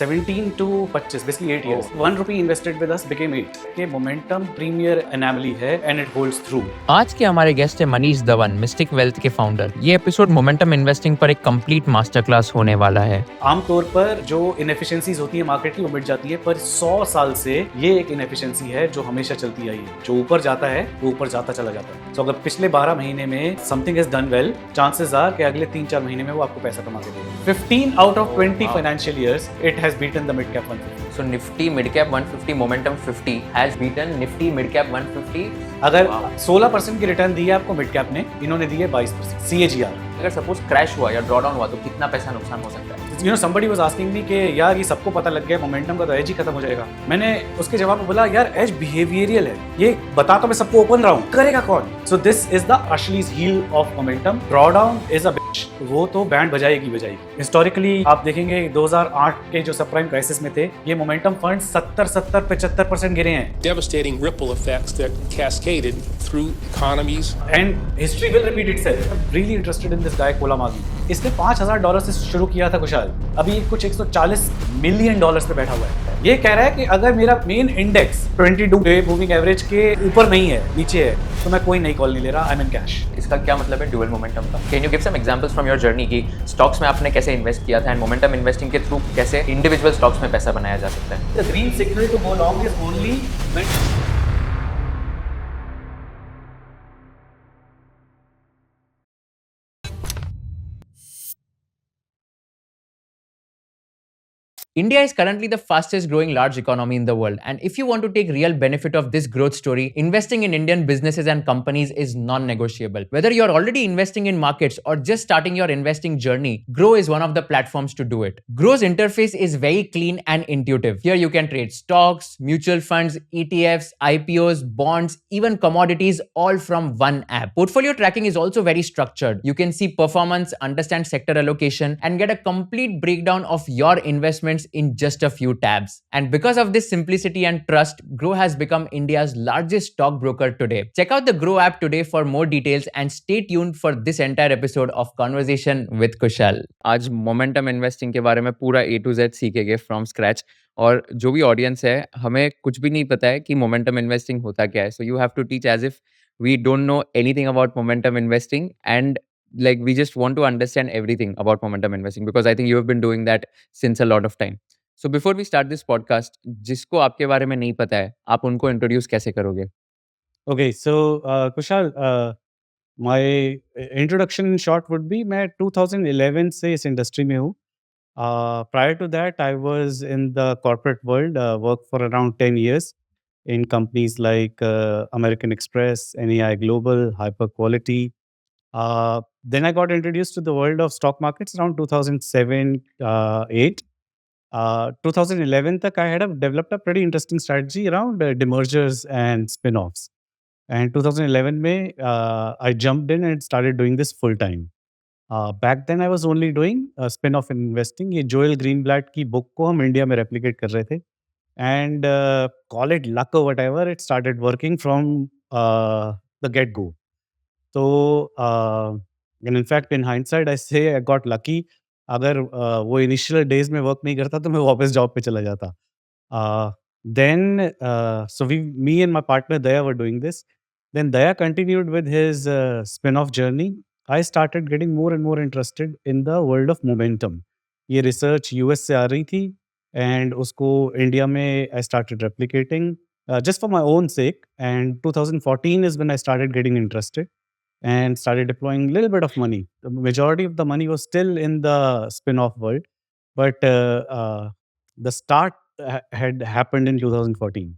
17 to 25, basically 8 years. 1 rupee invested with us became 8. के momentum premier anomaly है and it holds through. आज के हमारे गेस्ट है मनीष धवन, मिस्टिक वेल्थ के फाउंडर। ये एपिसोड मोमेंटम इन्वेस्टिंग पर एक कंप्लीट मास्टर क्लास होने वाला है। आमतौर पर जो इनएफिशिएंसीज होती है मार्केट की वो मिट जाती है, पर 100 साल से ये एक इनएफिशिएंसी है जो हमेशा चलती आई है। जो ऊपर जाता है वो ऊपर जाता चला जाता है। तो अगर पिछले 12 महीने में something is done well, chances are कि अगले 3-4 महीने में वो आपको पैसा कमा के देगा। 15 out of 20 financial years it has beaten the mid cap 150. So Nifty Mid Cap 150, Momentum 50 has beaten Nifty Mid Cap 150. अगर 16% की रिटर्न दी है आपको मिड कैप ने, इन्होंने दी है 22% CAGR। अगर सपोज क्रैश हुआ या ड्रॉ डाउन हुआ तो कितना पैसा नुकसान हो सकता है? You know, somebody was asking me कि यार ये सबको पता लग गया मोमेंटम का तो एज ही खत्म हो जाएगा। मैंने उसके जवाब में बोला यार एज बिहेवियरियल है, ये बता तो मैं सबको ओपन रहा हूँ, करेगा कौन? So this is the Achilles heel of momentum. Drawdown is a bitch, वो तो बैंड बजाएगी। हिस्टोरिकली आप देखेंगे 2008 के जो सबप्राइम क्राइसिस में थे, ये मोमेंटम फंड 70-75% गिरे हैं। Devastating ripple effects that cascaded through economies. And history will repeat itself. Really interested in this guy कोलामागी। इसने $5,000 से शुरू किया था खुशहाल, अभी कुछ $140 मिलियन पे बैठा हुआ है। ये कह रहा है कि अगर मेरा main index 22 day moving average के ऊपर नहीं है, नीचे है, तो मैं कोई नई कॉल नहीं ले रहा, आई एम इन कैश। इसका क्या मतलब है ड्यूअल मोमेंटम का? Can you give some examples from your journey कि स्टॉक्स में आपने कैसे इन्वेस्ट किया था एंड मोमेंटम इन्वेस्टिंग के थ्रू कैसे इंडिविजुअल स्टॉक्स में पैसा बनाया जा सकता है? The green signal to go long is only when India is currently the fastest growing large economy in the world. And if you want to take real benefit of this growth story, investing in Indian businesses and companies is non-negotiable. Whether you're already investing in markets or just starting your investing journey, Grow is one of the platforms to do it. Grow's interface is very clean and intuitive. Here you can trade stocks, mutual funds, ETFs, IPOs, bonds, even commodities, all from one app. Portfolio tracking is also very structured. You can see performance, understand sector allocation, and get a complete breakdown of your investments in just a few tabs. And because of this simplicity and trust, Grow has become India's largest stockbroker today. Check out the Grow app today for more details and stay tuned for this entire episode of Conversation with Kushal. आज momentum investing के बारे में पूरा A to Z सीखेंगे from scratch. और जो भी audience है, हमें कुछ भी नहीं पता है कि मोमेंटम इन्वेस्टिंग होता क्या है। So you have to teach as if we don't know anything about momentum investing, and like we just want to understand everything about momentum investing because I think you have been doing that since a lot of time. So before we start this podcast, जिसको आपके बारे में नहीं पता है, आप उनको introduce कैसे करोगे? Okay, so Kushal, my introduction in short would be मैं 2011 से इस इंडस्ट्री में हूँ। Prior to that, I was in the corporate world, worked for around 10 years in companies like American Express, NEI Global, Hyper Quality. Then I got introduced to the world of stock markets around 2007-8. 2011 तक I had developed a pretty interesting strategy around demergers and spin-offs. And 2011 में I jumped in and started doing this full time. Back then I was only doing spin-off investing. ये Joel Greenblatt की book को हम India में replicate कर रहे थे. And call it luck or whatever, it started working from the get-go. So, and in fact, in hindsight, I say I got lucky. अगर वो इनिशियल डेज में वर्क नहीं करता तो मैं वापस जॉब पे चला जाता. Then, so me and my partner Daya were doing this. Then Daya continued with his spin-off journey. I started getting more and more interested in the world of momentum. ये research US से आ रही थी and उसको India में I started replicating just for my own sake. And 2014 is when I started getting interested and started deploying a little bit of money. The majority of the money was still in the spin-off world, but the start had happened in 2014.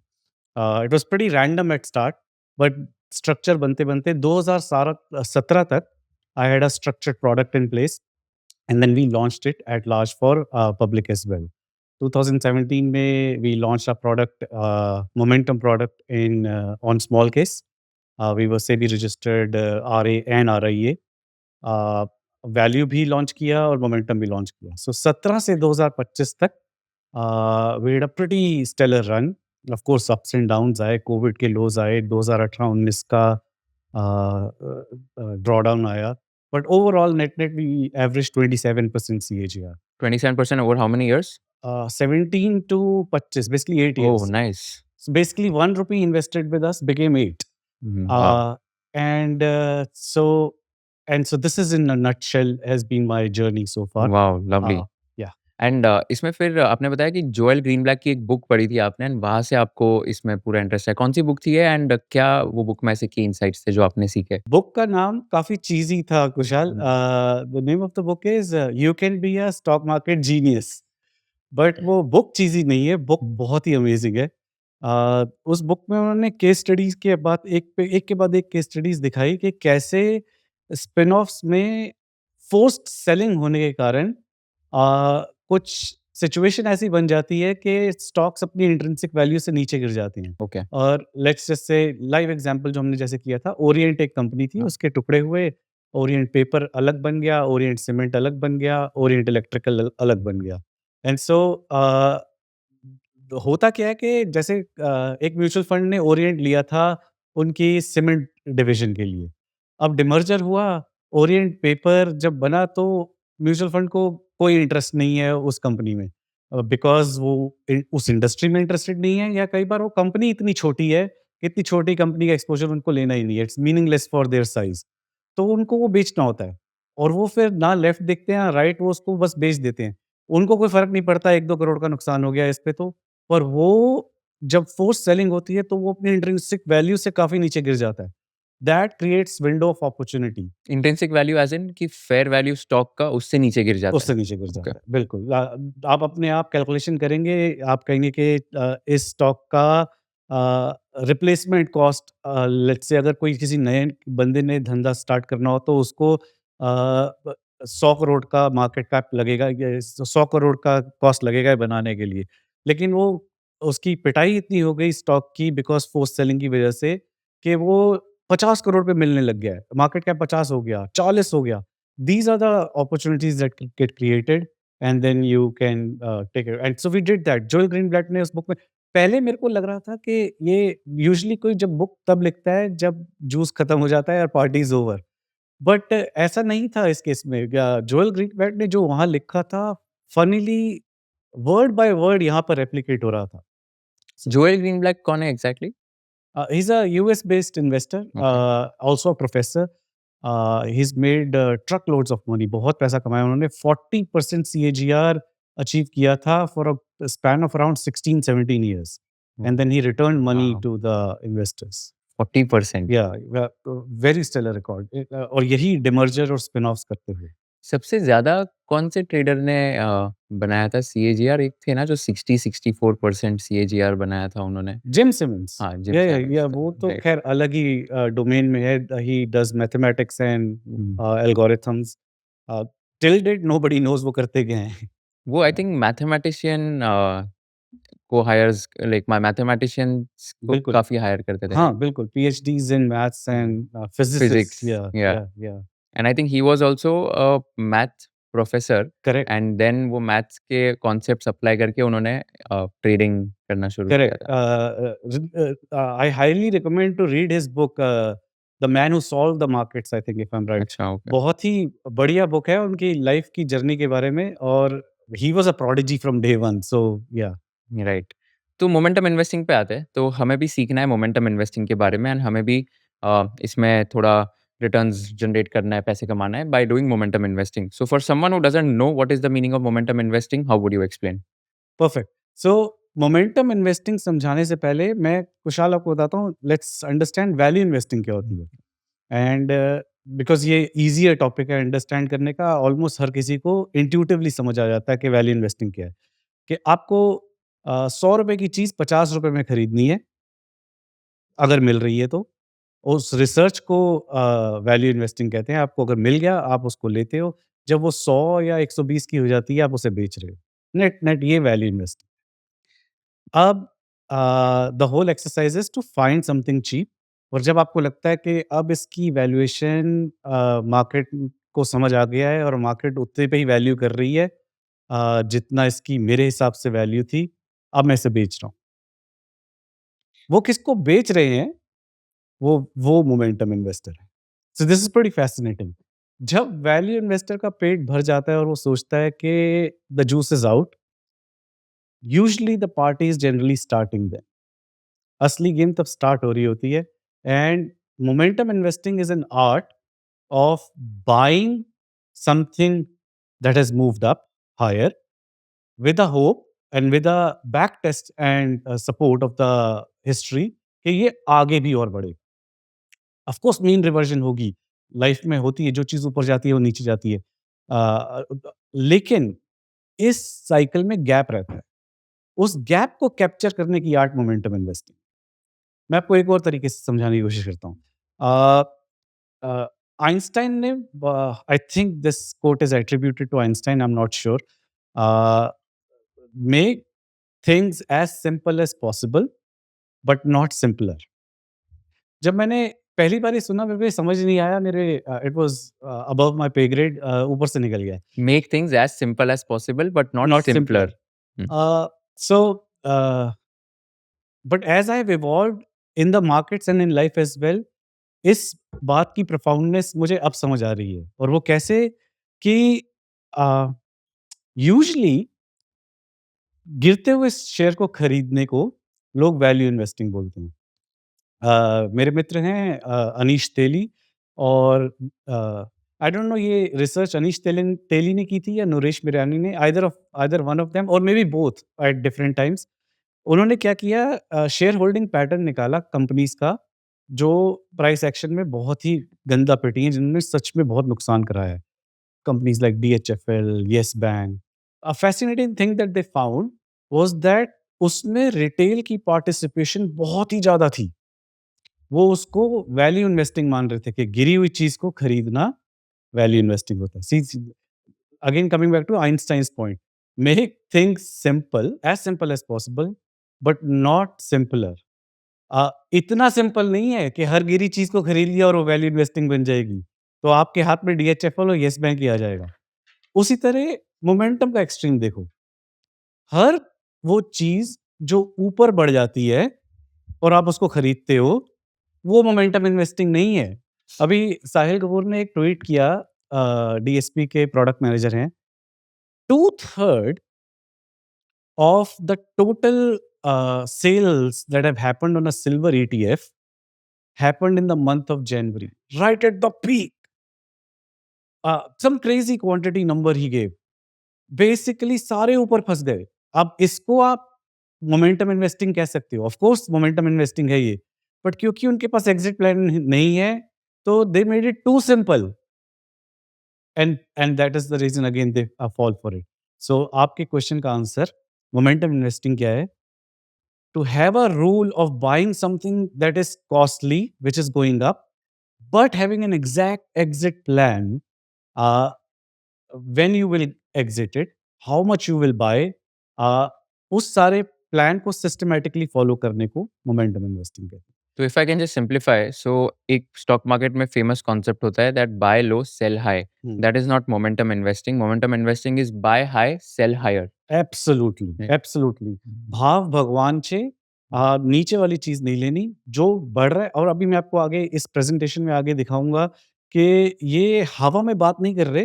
It was pretty random at start, but structure bante bante 2017 tak I had a structured product in place, and then we launched it at large for public as well. 2017 में we launched a product, momentum product in on small case. We were SEBI registered RA and RIA. Value भी launch किया और momentum भी launch किया. सो 17 से 2025 तक we had a pretty stellar run. Of course ups and downs आए, covid के lows आए, 2018-19 का ड्रॉ डाउन आया, but overall net net we average 27% CAGR. 27% over how many years? 17 to 25, basically 8 Oh, years. nice. So basically, 1 rupee invested with us became 8. Wow. And so this is in a nutshell has been my journey so far. Wow, lovely. Yeah. And इसमें फिर आपने बताया कि Joel ग्रीनब्लैक की एक book पढ़ी थी आपने एंड वहाँ से आपको इसमें पूरा इंटरेस्ट है। कौन-सी बुक थी ये एंड क्या वो बुक में ऐसे की इनसाइट्स थे जो आपने सीखे? बुक का नाम काफ़ी चीज़ी था Kushal. The name of the book is you can be a stock market genius. But वो बुक चीज़ी नहीं है, बुक बहुत ही अमेज़िंग है। उस बुक में उन्होंने केस स्टडीज़ के बाद एक के बाद एक केस स्टडीज़ दिखाई कि कैसे स्पिन ऑफ्स में फ़ोर्स्ड सेलिंग होने के कारण कुछ सिचुएशन ऐसी बन जाती है कि स्टॉक्स अपनी इंट्रिंसिक वैल्यू से नीचे गिर जाती हैं। ओके। और let's just say live example जो हमने जैसे किया था, ओरिएंट एक कंपनी थी, हाँ। उसके टुकड़े हुए, ओरिएंट पेपर अलग बन गया, ओरिएंट सीमेंट अलग बन गया, ओरिएंट इलेक्ट्रिकल अलग बन गया। एंड सो होता क्या है कि जैसे एक म्यूचुअल फंड ने ओरिएंट लिया था उनकी सीमेंट डिवीजन के लिए। अब डिमर्जर हुआ, ओरिएंट पेपर जब बना तो म्यूचुअल फंड को कोई इंटरेस्ट नहीं है उस कंपनी में। बिकॉज़ वो उस इंडस्ट्री में इंटरेस्टेड नहीं है, या कई बार वो कंपनी इतनी छोटी है, इतनी छोटी कंपनी का एक्सपोज़र उनको लेना ही नहीं है। It's meaningless for their size. तो उनको वो बेचना होता है, और वो फिर ना लेफ्ट देखते हैं ना राइट, वो उसको बस बेच देते हैं। उनको कोई फ़र्क नहीं पड़ता 1-2 करोड़ का नुकसान हो गया इस पे तो। पर वो जब फ़ोर्स सेलिंग होती है तो वो अपनी इंट्रिंसिक वैल्यू से काफ़ी नीचे गिर जाता है। That creates window of opportunity. Intrinsic value as in कि फेयर वैल्यू स्टॉक का उससे नीचे गिर जाता उससे है। नीचे गिर ओके। जाता है, बिल्कुल। आप अपने आप कैलकुलेशन करेंगे, आप कहेंगे कि इस स्टॉक का रिप्लेसमेंट कॉस्ट, लेट्स से अगर कोई किसी नए बंदे ने धंधा स्टार्ट करना हो तो उसको 100 करोड़ का मार्केट कैप लगेगा, या 100 करोड़ का कॉस्ट लगेगा ये बनाने के लिए। लेकिन वो उसकी पिटाई इतनी हो गई स्टॉक की बिकॉज़ फोर्स सेलिंग की वजह से कि वो 50 करोड़ पे मिलने लग गया है। मार्केट कैप 50 हो गया, 40 हो गया। These are the opportunities that get created, and then you can take it. And so we did that. Joel Greenblatt ने उस बुक में, पहले मेरे को लग रहा था कि ये यूजुअली कोई जब बुक तब लिखता है जब जूस खत्म हो जाता है और पार्टी इज ओवर। बट ऐसा नहीं था इस केस में। जोएल ग्रीनबैर्ग ने जो वहाँ लिखा था, फनीली वर्ड बाय वर्ड यहाँ पर रेप्लिकेट हो रहा था। जोएल ग्रीनब्लैक कौन है exactly? He's a US based investor, okay. also a professor. He's made truckloads of money. बहुत पैसा कमाया उन्होंने। 40% CAGR अचीव किया था for a span of around 16-17 years. And then he returned money wow! to the investors. 40%। Yeah, yeah, very stellar record. और यही demerger और spin-offs करते हुए। सबसे ज़्यादा कौन से ट्रेडर ने बनाया था सीएजीआर? एक थे ना जो 60-64% सीएजीआर बनाया था उन्होंने। Jim Simons. हाँ, जिम या सिमंस, वो तो राइट। खैर अलग ही डोमेन में है। He does mathematics and hmm. Algorithms. Till date nobody knows वो करते क्या हैं। वो आई थिंक मैथमेटिशियन को हायर्स लाइक मैथमेटिशियंस को बिल्कुल। काफ़ी हायर करते थे, हाँ, राइट? बिल्कुल, PhDs in maths and physicists. Physics, या या या and I think he was also a math professor correct, and then वो मैथ्स के कॉन्सेप्ट्स अप्लाई करके उन्होंने ट्रेडिंग करना शुरू किया करेक्ट। था। I highly recommend to read his book, the man who solved the markets, I think if I am right. अच्छा, okay. बहुत ही बढ़िया बुक है उनकी लाइफ़ की जर्नी के बारे में, और he was a prodigy from day one. So yeah. Right. तो मोमेंटम इन्वेस्टिंग पे आते हैं, तो हमें भी सीखना है मोमेंटम इन्वेस्टिंग के बारे में एंड हमें भी इसमें थोड़ा रिटर्न्स जनरेट करना है, पैसे कमाना है by doing momentum investing. So for someone who doesn't know what is the meaning of momentum investing, how would you explain? Perfect. So momentum investing समझाने से पहले मैं कुशाल आपको बताता हूँ, लेट्स अंडरस्टैंड वैल्यू इन्वेस्टिंग क्या होती है। एंड बिकॉज़ ये ईज़ियर टॉपिक है अंडरस्टैंड करने का, ऑलमोस्ट हर किसी को इंट्यूटिवली समझ आ जाता है कि वैल्यू इन्वेस्टिंग क्या है। कि आपको ₹100 की चीज़ ₹50 में खरीदनी है, अगर मिल रही है तो। उस रिसर्च को वैल्यू इन्वेस्टिंग कहते हैं। आपको अगर मिल गया, आप उसको लेते हो। जब वो 100 या 120 की हो जाती है, आप उसे बेच रहे हो। नेट नेट ये वैल्यू इन्वेस्टिंग। अब the whole exercise is to find something cheap. और जब आपको लगता है कि अब इसकी वैल्यूएशन मार्केट को समझ आ गया है और मार्केट उतने पे ही वैल्यू कर रही है जितना इसकी मेरे हिसाब से वैल्यू थी, अब मैं इसे बेच रहा हूँ। वो किसको बेच रहे हैं, वो मोमेंटम इन्वेस्टर है। सो दिस इज़ प्रीटी फैसिनेटिंग। जब वैल्यू इन्वेस्टर का पेट भर जाता है और वो सोचता है कि the juice is out, usually the party is generally starting then, असली गेम तब स्टार्ट हो रही होती है। And momentum investing is an art of buying something that has moved up higher with a hope and with a back test and support of the history कि ये आगे भी और बढ़े। ऑफ कोर्स मीन रिवर्जन होगी, life में होती है, जो चीज़ ऊपर जाती है वो नीचे जाती है। लेकिन इस साइकिल में गैप रहता है। उस गैप को कैप्चर करने की आर्ट मोमेंटम इन्वेस्टिंग। मैं आपको एक और तरीके से समझाने की कोशिश करता हूँ। आइंस्टाइन ने, I think this quote is attributed to Einstein, I am not sure, make things as simple as possible but not simpler. जब मैंने पहली बार ये सुना, मेरे को ये समझ नहीं आया, मेरे इट वाज अबव माय पे ग्रेड, ऊपर से निकल गया, Make things as simple as possible, but not not simpler. Simpler. So but as I have evolved in the markets and in life as well, इस बात की प्रोफाउंडनेस मुझे अब समझ आ रही है। और वो कैसे कि यूजुअली गिरते हुए शेयर को खरीदने को लोग वैल्यू इन्वेस्टिंग बोलते हैं। मेरे मित्र हैं अनीश तेली, और आई डोंट नो ये रिसर्च अनीश तेली ने की थी या नरेश मिरानी ने, आइदर वन ऑफ देम और may be both at different times. उन्होंने क्या किया, शेयर होल्डिंग पैटर्न निकाला कंपनीज का, जो प्राइस एक्शन में बहुत ही गंदा पिटी हैं, जिन्होंने सच में बहुत नुकसान कराया है। Companies like DHFL, yes bank. A fascinating thing that they found was that उसमें रिटेल की पार्टिसिपेशन बहुत ही ज़्यादा थी। वो उसको वैल्यू इन्वेस्टिंग मान रहे थे कि गिरी हुई चीज़ को खरीदना वैल्यू इन्वेस्टिंग होता है। See again coming back to Einstein's point, make things simple as possible but not simpler. इतना सिंपल नहीं है कि हर गिरी चीज़ को खरीद लिया और वो वैल्यू इन्वेस्टिंग बन जाएगी, तो आपके हाथ में DHFL और येस बैंक ही आ जाएगा। उसी तरह मोमेंटम का एक्सट्रीम देखो, हर वो चीज़ जो ऊपर बढ़ जाती है और आप उसको खरीदते हो, वो मोमेंटम इन्वेस्टिंग नहीं है। अभी साहिल कपूर ने एक ट्वीट किया, DSP के प्रोडक्ट मैनेजर हैं, 2/3 of the total sales that have happened on a silver ETF happened in the month of January, right at the peak. Some crazy quantity number he gave. Basically सारे ऊपर फंस गए। अब इसको आप momentum investing कह सकते हो। ऑफ कोर्स मोमेंटम इन्वेस्टिंग है ये, बट क्योंकि उनके पास एग्जिट प्लान नहीं है, तो they made it too simple, and that is the reason again they fall for it. So आपके क्वेश्चन का आंसर, मोमेंटम इन्वेस्टिंग क्या है? To have a rule of buying something that is costly, which is going up, but having an exact exit plan, uh, when you will exit it, how much you will buy, uh, उस सारे plan को systematically follow करने को momentum investing कहते हैं। So if I can just simplify, so एक stock market में famous concept होता है that buy low, sell high. That is not momentum investing. Momentum investing is buy high, sell higher. Absolutely, Yeah. Absolutely. भाव भगवान छे, नीचे वाली चीज़ नहीं लेनी, जो बढ़ रहा है। और अभी मैं आपको आगे इस प्रेज़ेंटेशन में आगे दिखाऊँगा कि ये हवा में बात नहीं कर रहे,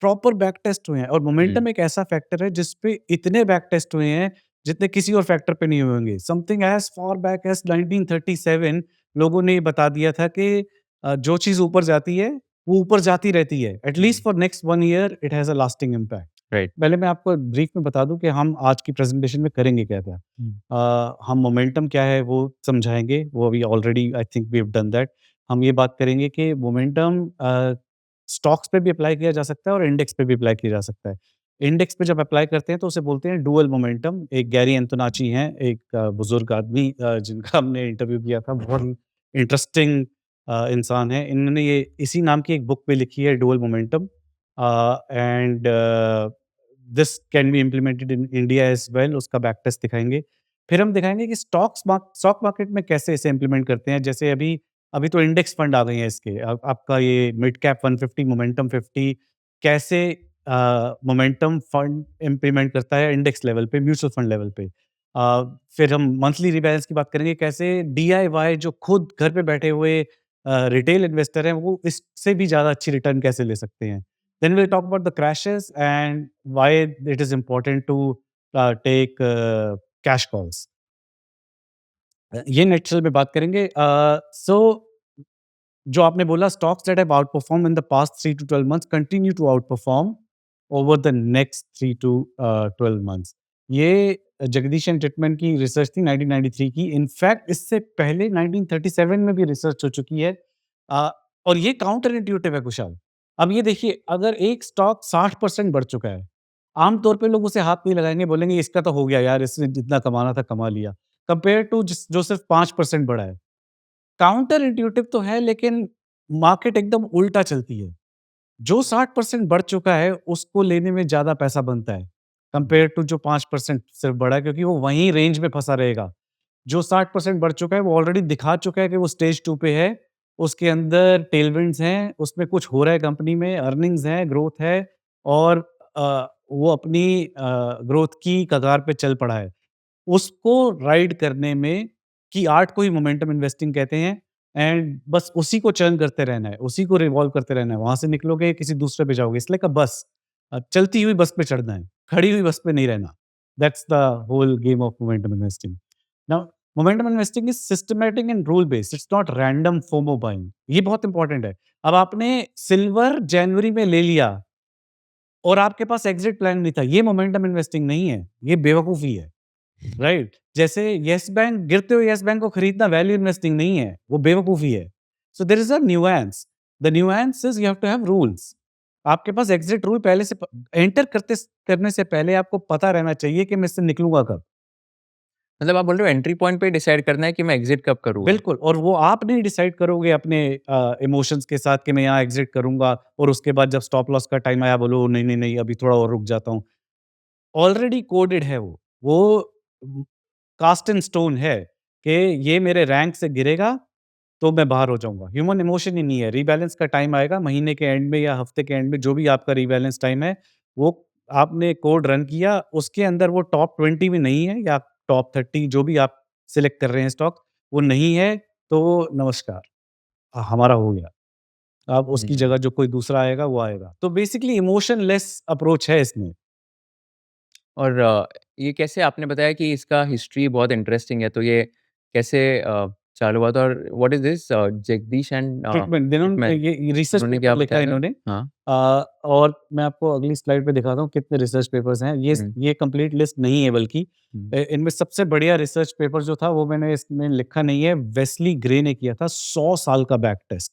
प्रॉपर बैक टेस्ट हुए हैं। और मोमेंटम एक ऐसा फैक्टर है जिस पे इतने बैक टेस्ट हुए हैं, जितने किसी और फैक्टर पे नहीं हुए होंगे। Something as far back as 1937 लोगों ने ये बता दिया था कि जो चीज़ ऊपर जाती है, वो ऊपर जाती रहती है। At least for next 1 year it has a lasting impact. Right. पहले मैं आपको ब्रीफ में बता दूं कि हम आज की प्रेजेंटेशन में करेंगे क्या-क्या। हम मोमेंटम क्या है वो समझाएँगे, वो अभी already I think we have done that. हम ये बात करेंगे कि मोमेंटम स्टॉक्स पे भी अप्लाई किया जा सकता है और इंडेक्स पे भी अप्लाई किया जा सकता है। इंडेक्स पे जब अप्लाई करते हैं तो उसे बोलते हैं डुअल मोमेंटम। एक गैरी एंटोनाची हैं, एक बुजुर्ग आदमी जिनका हमने इंटरव्यू किया था, बहुत इंटरेस्टिंग इंसान है। इन्होंने ये इसी नाम की एक बुक भी लिखी है, dual momentum. And this can be implemented in India as well, उसका बैक टेस्ट दिखाएँगे। फिर हम दिखाएँगे कि स्टॉक मार्केट में कैसे इसे इम्प्लीमेंट करते हैं। जैसे अभी अभी तो इंडेक्स फंड आ गए हैं इसके। आपका ये मिड कैप 150, मोमेंटम 50 कैसे मोमेंटम फंड इम्प्लीमेंट करता है इंडेक्स लेवल पे, म्यूचुअल फंड लेवल पे। फिर हम मंथली रिबैलेंस की बात करेंगे, कैसे DIY जो खुद घर पे बैठे हुए रिटेल इन्वेस्टर हैं, वो इससे भी ज़्यादा अच्छी रिटर्न कैसे ले सकते हैं। Then we'll talk about the crashes and why it is important to take cash calls. ये नेटसेल में बात करेंगे। सो जो आपने बोला, stocks that have outperform in the past 3 to 12 months continue to outperform over the next 3 to 12 months. ये Jagdish and टिटमैन की research थी 1993 की। इनफैक्ट इससे पहले 1937 में भी रिसर्च हो चुकी है। अ, और ये काउंटर इंट्यूटिव है कुशाल। अब ये देखिए, अगर एक स्टॉक 60% बढ़ चुका है, आम तौर पे लोग उसे हाथ नहीं लगाएँगे, बोलेंगे इसका तो हो गया यार, इसने जितना कमाना था कमा लिया। कंपेयर टू जो सिर्फ 5% बढ़ा है। काउंटर इंट्यूटिव तो है, लेकिन मार्केट एकदम उल्टा चलती है। जो 60% बढ़ चुका है, उसको लेने में ज़्यादा पैसा बनता है, कंपेयर टू जो 5% सिर्फ बढ़ा है, क्योंकि वो वहीं रेंज में फँसा रहेगा। जो 60% बढ़ चुका है, वो ऑलरेडी दिखा चुका है कि वो स्टेज 2 पे है, उसके अंदर टेलविंड्स हैं, उसमें कुछ हो रहा है कंपनी में, अर्निंग्स हैं, ग्रोथ है, और वो अपनी ग्रोथ की कगार पे चल पड़ा है। उसको राइड करने में की आर्ट को ही मोमेंटम इन्वेस्टिंग कहते हैं। एंड बस उसी को चर्न करते रहना है, उसी को रिवॉल्व करते रहना है। वहाँ से निकलोगे, किसी दूसरे पे जाओगे। इसलिए का बस चलती हुई बस पे चढ़ना है, खड़ी हुई बस पे नहीं रहना। That's the whole game of momentum investing. Now, momentum investing is systematic and rule based, it's not random FOMO buying. ये बहुत इंपॉर्टेंट है। अब आपने सिल्वर जनवरी में ले लिया और आपके पास एग्जिट प्लान नहीं था, ये मोमेंटम इन्वेस्टिंग नहीं है, ये बेवकूफ़ी है। राइट? जैसे येस बैंक, गिरते हुए येस बैंक को खरीदना वैल्यू इन्वेस्टिंग नहीं है, वो बेवकूफ़ी है। So there is a nuance. The nuance is you have to have rules. आपके पास एग्ज़िट रूल पहले से एंटर करने से पहले आपको पता रहना चाहिए कि मैं इससे निकलूँगा कब। मतलब आप बोल रहे हो एंट्री पॉइंट पे डिसाइड करना है कि मैं एग्ज़िट कब करूँगा? बिल्कुल, और वो आप नहीं डिसाइड करोगे अपने इमोशंस के साथ कि मैं यहाँ एग्ज़िट करूँगा, और उसके बाद जब स्टॉप लॉस का टाइम आया बोलो नहीं, नहीं, नहीं, अभी थोड़ा और रुक जाता हूँ। ऑलरेडी कोडेड है वो। वो कास्ट इन स्टोन है कि ये मेरे रैंक से गिरेगा तो मैं बाहर हो जाऊँगा। ह्यूमन इमोशन ही नहीं है। रीबैलेंस का टाइम आएगा महीने के एंड में या हफ्ते के एंड में, जो भी आपका रीबैलेंस टाइम है, वो आपने कोड रन किया, उसके अंदर वो टॉप 20 में नहीं है या टॉप 30, जो भी आप सिलेक्ट कर रहे हैं स्टॉक, वो नहीं है, तो नमस्कार, हमारा हो गया। अब उसकी जी। जगह जो कोई दूसरा आएगा, वो आएगा। तो बेसिकली इमोशनलेस अप्रोच है इसमें। और ये कैसे आपने बताया कि इसका हिस्ट्री बहुत इंटरेस्टिंग है, तो ये कैसे चालू हुआ था और what is this Jagdish and treatment जिन्होंने हिटमैन, ये रिसर्च उन्होंने क्या पेपर लिखा है बताया था? इन्होंने। हाँ। और मैं आपको अगली स्लाइड पे दिखाता हूँ कितने रिसर्च पेपर्स हैं। हुँ, ये कंप्लीट लिस्ट नहीं है, बल्कि हुँ, इनमें सबसे बढ़िया रिसर्च पेपर जो था वो मैंने इसमें लिखा नहीं है, वेस्ली ग्रे ने किया था। 100 साल का बैक टेस्ट,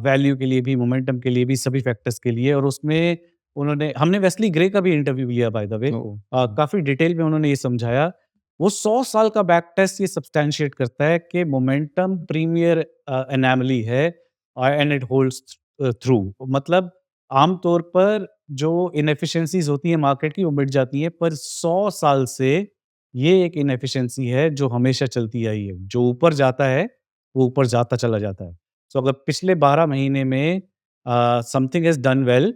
वैल्यू के लिए भी, मोमेंटम के लिए भी, सभी फैक्टर्स के लिए। और उसमें उन्होंने हमने वेस्ली ग्रे का भी इंटरव्यू लिया बाय द वे। ओह! काफ़ी डिटेल में उन्होंने ये समझाया। वो 100 साल का बैक टेस्ट ये सब्सटैंशिएट करता है कि मोमेंटम प्रीमियर एनोमली है, एंड इट होल्ड्स थ्रू। मतलब आम तौर पर जो इनएफिशिएंसीज़ होती हैं मार्केट की, वो मिट जाती हैं, पर 100 साल से ये एक इनएफिशिएंसी है जो हमेशा चलती आई है। जो ऊपर जाता है, वो ऊपर जाता चला जाता है। सो अगर पिछले 12 महीने में something has done well,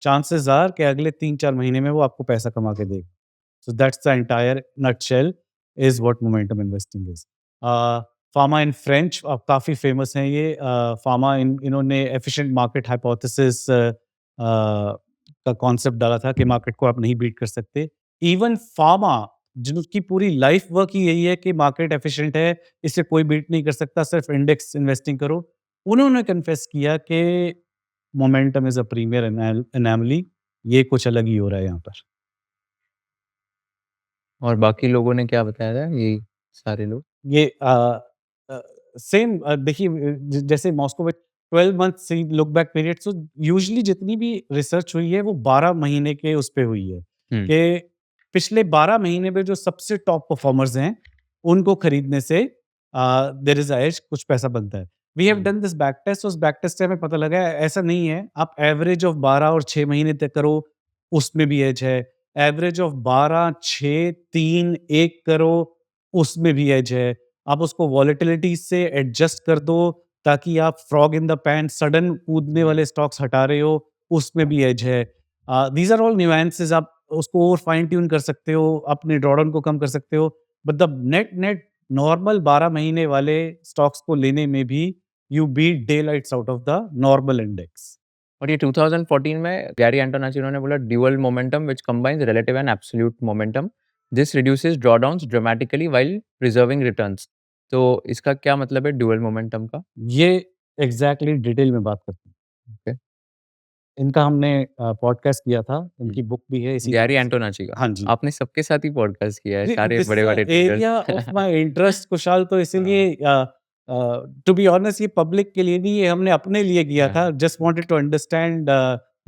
chances are कि अगले 3-4 महीने में वो आपको पैसा कमा के देगा। So that's the entire nutshell is what momentum investing is. Pharma in French काफ़ी फेमस हैं ये। फार्मा इन्होंने एफिशिएंट मार्केट हाइपोथेसिस का कॉन्सेप्ट डाला था कि मार्केट को आप नहीं बीट कर सकते। इवन फार्मा, जिनकी पूरी लाइफ वर्क ही यही है कि मार्केट एफिशिएंट है, इसे कोई बीट नहीं कर सकता, सिर्फ इंडेक्स इन्वेस्टिंग करो। उन्होंने कन्फेस किया कि momentum is a premier anomaly, ये कुछ अलग ही हो रहा है यहाँ पर। और बाकी लोगों ने क्या बताया था, ये सारे लोग? ये अ, सेम देखिए, जैसे मॉस्को में 12 मंथ से look back period, so usually जितनी भी रिसर्च हुई है वो 12 महीने के उस पे हुई है हुँ, कि पिछले 12 महीने में जो सबसे टॉप परफॉर्मर्स हैं उनको खरीदने से देयर इज अ एज, कुछ पैसा बनता है। We have hmm, done this back test, उस बैक टेस्ट से हमें पता लगा है ऐसा नहीं है। आप एवरेज ऑफ 12 और 6 महीने तक करो, उसमें भी एज है। एवरेज ऑफ 12, 6, 3, 1 करो, उसमें भी एज है। आप उसको वॉलेटिलिटी से एडजस्ट कर दो ताकि आप frog in the pant sudden कूदने हुँ। वाले स्टॉक्स हटा रहे हो, उसमें भी एज है। These are all nuances. आप उसको और फाइन ट्यून कर सकते हो, अपने ड्रॉडाउन को कम कर सकते हो। But the net net normal 12 महीने वाले स्टॉक्स को लेने में भी you beat the lights out of the normal index. और ये 2014 में गैरी एंटोनाची उन्होंने बोला dual momentum which combines relative and absolute momentum This reduces drawdowns dramatically while preserving returns. तो इसका क्या मतलब है ड्यूअल मोमेंटम का? ये एग्ज़ैक्टली डिटेल में बात करते हैं। ओके। इनका हमने पॉडकास्ट किया था, इनकी बुक भी है इसी गैरी टॉपिक से। एंटोनाची का? हाँ जी। आपने सबके साथ ही पॉडकास्ट किया है, जी, सारे दिस इज़ बड़े-बड़े the area of traders. My interest Kushal, तो इसीलिए टू बी ऑनेस्ट ये पब्लिक के लिए नहीं, ये हमने अपने लिए किया हाँ। था। Just wanted to understand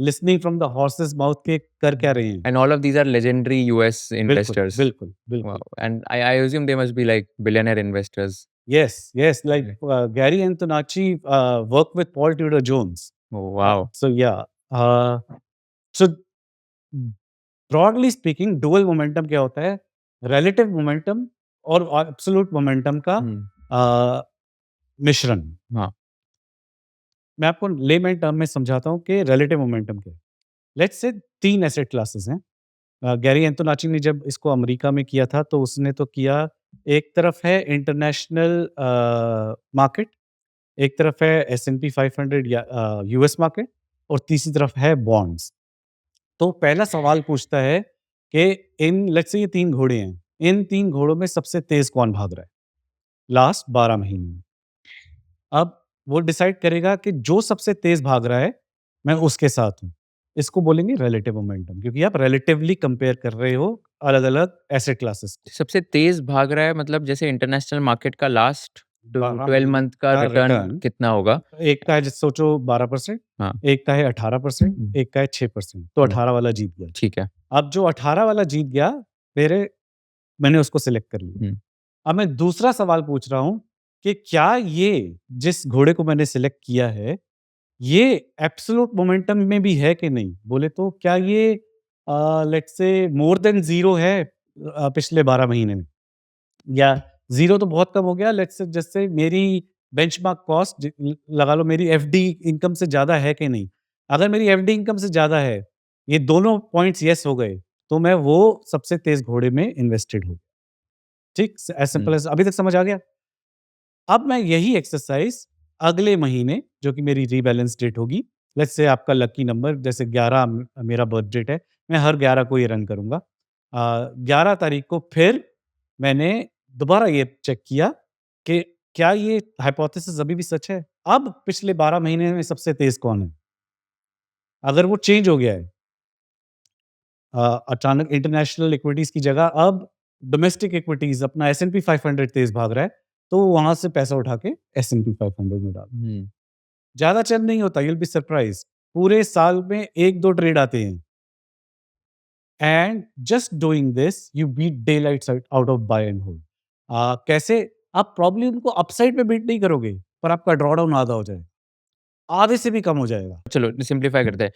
listening from the horse's mouth के कर क्या रहे हैं। And all of these are legendary US बिल्कुल, investors. बिल्कुल, बिल्कुल। Wow. And I assume they must be like billionaire investors. Yes, yes, like Okay. Gary Antonacci worked with Paul Tudor Jones. Oh, wow. So yeah, so broadly speaking, dual momentum क्या होता है? Relative momentum और absolute momentum का अ, मिश्रण। हाँ। मैं आपको layman term में समझाता हूँ कि रिलेटिव मोमेंटम क्या है। लेट्स से 3 एसेट क्लासेस हैं। गैरी एंटोनाची ने जब इसको अमेरिका में किया था तो उसने तो किया, एक तरफ है इंटरनेशनल मार्केट, एक तरफ है एस&पी 500 या यूएस मार्केट, और तीसरी तरफ है बॉन्ड्स। तो पहला सवाल पूछता है कि इन लेट्स से ये 3 घोड़े हैं, इन 3 घोड़ों में सबसे तेज़ कौन भाग रहा है लास्ट 12 महीने में? अब वो डिसाइड करेगा कि जो सबसे तेज़ भाग रहा है, मैं उसके साथ हूँ। इसको बोलेंगे रिलेटिव मोमेंटम, क्योंकि आप रिलेटिवली कंपेयर कर रहे हो अलग-अलग एसेट क्लासेस को। सबसे तेज भाग रहा है मतलब जैसे इंटरनेशनल मार्केट का लास्ट 12 12 महीने मंथ का का रिटर्न रिटर्न, कितना होगा? एक का है जैसे सोचो 12%, हाँ। एक का है 18%, हुँ। एक का है 6%, तो 18 वाला जीत गया। ठीक है। अब जो 18 वाला जीत गया, मैंने उसको सिलेक्ट कर लिया। हुँ। अब मैं दूसरा सवाल पूछ रहा हूँ कि क्या ये जिस घोड़े को मैंने सिलेक्ट किया है, ये एब्सोल्यूट मोमेंटम में भी है कि नहीं? बोले तो क्या ये लेट्स से मोर देन 0 है पिछले 12 महीने में? या 0 तो बहुत कम हो गया, लेट्स से जैसे मेरी बेंचमार्क कॉस्ट लगा लो मेरी एफडी इनकम से ज़्यादा है कि नहीं? अगर मेरी एफडी इनकम से ज़्यादा है, ये दोनों पॉइंट्स येस हो गए, तो मैं वो सबसे तेज़ घोड़े में इन्वेस्टेड हूँ। ठीक? एज़ सिंपल हुँ। एज़, अभी तक समझ आ गया? अब मैं यही एक्सरसाइज़ अगले महीने, जो कि मेरी रीबैलेंस डेट होगी, लेट्स से आपका लकी नंबर जैसे 11 मेरा बर्थ डेट है, मैं हर 11 को ये रन करूँगा। 11 तारीख को फिर मैंने दोबारा ये चेक किया कि क्या ये हाइपोथेसिस अभी भी सच है? अब पिछले 12 महीने में सबसे तेज़ कौन है? अगर वो चेंज हो गया है, अचानक इंटरनेशनल इक्विटीज़ की जगह अब डोमेस्टिक इक्विटीज़ अपना एस&पी 500 तेज़ भाग रहा है, तो वहाँ से पैसा उठा के एस&पी 500 में डालो। हुँ। ज़्यादा चल नहीं होता, यू विल बी सरप्राइज्ड। पूरे साल में 1-2 ट्रेड आते हैं, and just doing this you beat the lights out of buy and hold. कैसे? आप प्रॉब्ली उनको अपसाइड में बीट नहीं करोगे, पर आपका ड्रॉडाउन आधा हो जाएगा, आधे से भी कम हो जाएगा। चलो सिम्प्लीफाई करते हैं।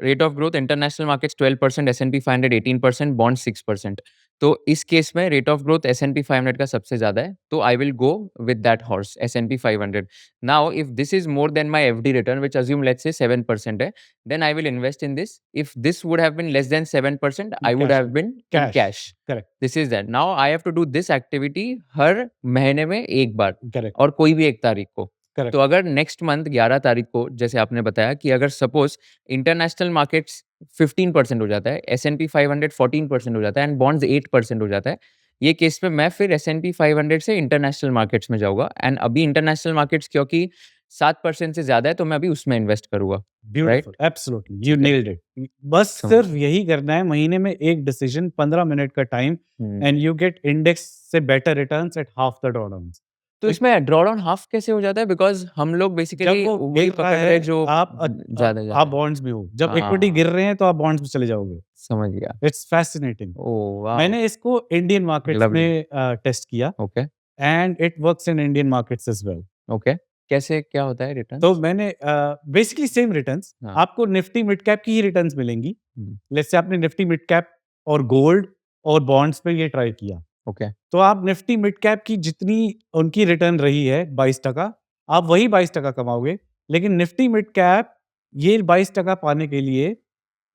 Rate of growth international markets 12%, एस&पी 500 18%, bond 6%। तो इस केस में रेट ऑफ ग्रोथ एस&पी 500 का सबसे ज़्यादा है, तो I will go with that horse S and P 500। Now if this is more than my FD return which assume let's say 7% है, then I will invest in this. If this would have been less than 7%, I would cash have में, been in cash, cash. Correct, this is that. Now I have to do this activity हर महीने में 1 बार correct, और कोई भी 1 तारीख को। तो करेक्ट, अगर नेक्स्ट मंथ 11 तारीख को जैसे आपने बताया कि अगर सपोज़ इंटरनेशनल मार्केट्स 15% हो जाता है, एस&पी 500 14% हो जाता है एंड बॉन्ड्स 8% हो जाता है। ये केस में मैं फिर एस&पी 500 से इंटरनेशनल मार्केट्स में जाऊँगा एंड अभी इंटरनेशनल मार्केट्स क्योंकि 7% से ज़्यादा है तो मैं अभी उसमें इन्वेस्ट करूँगा, राइट? ब्यूटीफुल, एब्सोल्युटली, यू ठीक है, नेल्ड इट। बस समझ सिर्फ यही करना है, महीने में एक डिसीजन, 15 मिनट का टाइम, हुँ। एंड यू गेट इंडेक्स से better returns at half the drawdowns. तो इसमें ड्रॉडाउन हाफ कैसे हो जाता है? बिकॉज़ हम लोग जब बेसिकली वो वही गिर रहा पकड़ रहे हैं है, जो ज़्यादा जा आप रहा है। बॉन्ड्स में हो। जब इक्विटी हाँ, गिर रहे हैं, तो आप बॉन्ड्स में चले जाओगे। समझ गया। It's fascinating. Oh wow! मैंने इसको इंडियन मार्केट्स लवली। में टेस्ट किया, okay, and it works in Indian markets as well. Okay. कैसे क्या होता है तो रिटर्न्स? मैंने बेसिकली सेम रिटर्न्स, हाँ। आपको निफ्टी मिड कैप की ही रिटर्न्स मिलेंगी। हुँ, लेट्स से आपने निफ्टी मिड कैप और गोल्ड और बॉन्ड्स पे ये ट्राई किया, ओके। तो आप निफ्टी मिड कैप की जितनी उनकी रिटर्न रही है 22%, आप वही 22% कमाओगे। लेकिन निफ्टी मिड कैप ये 22% पाने के लिए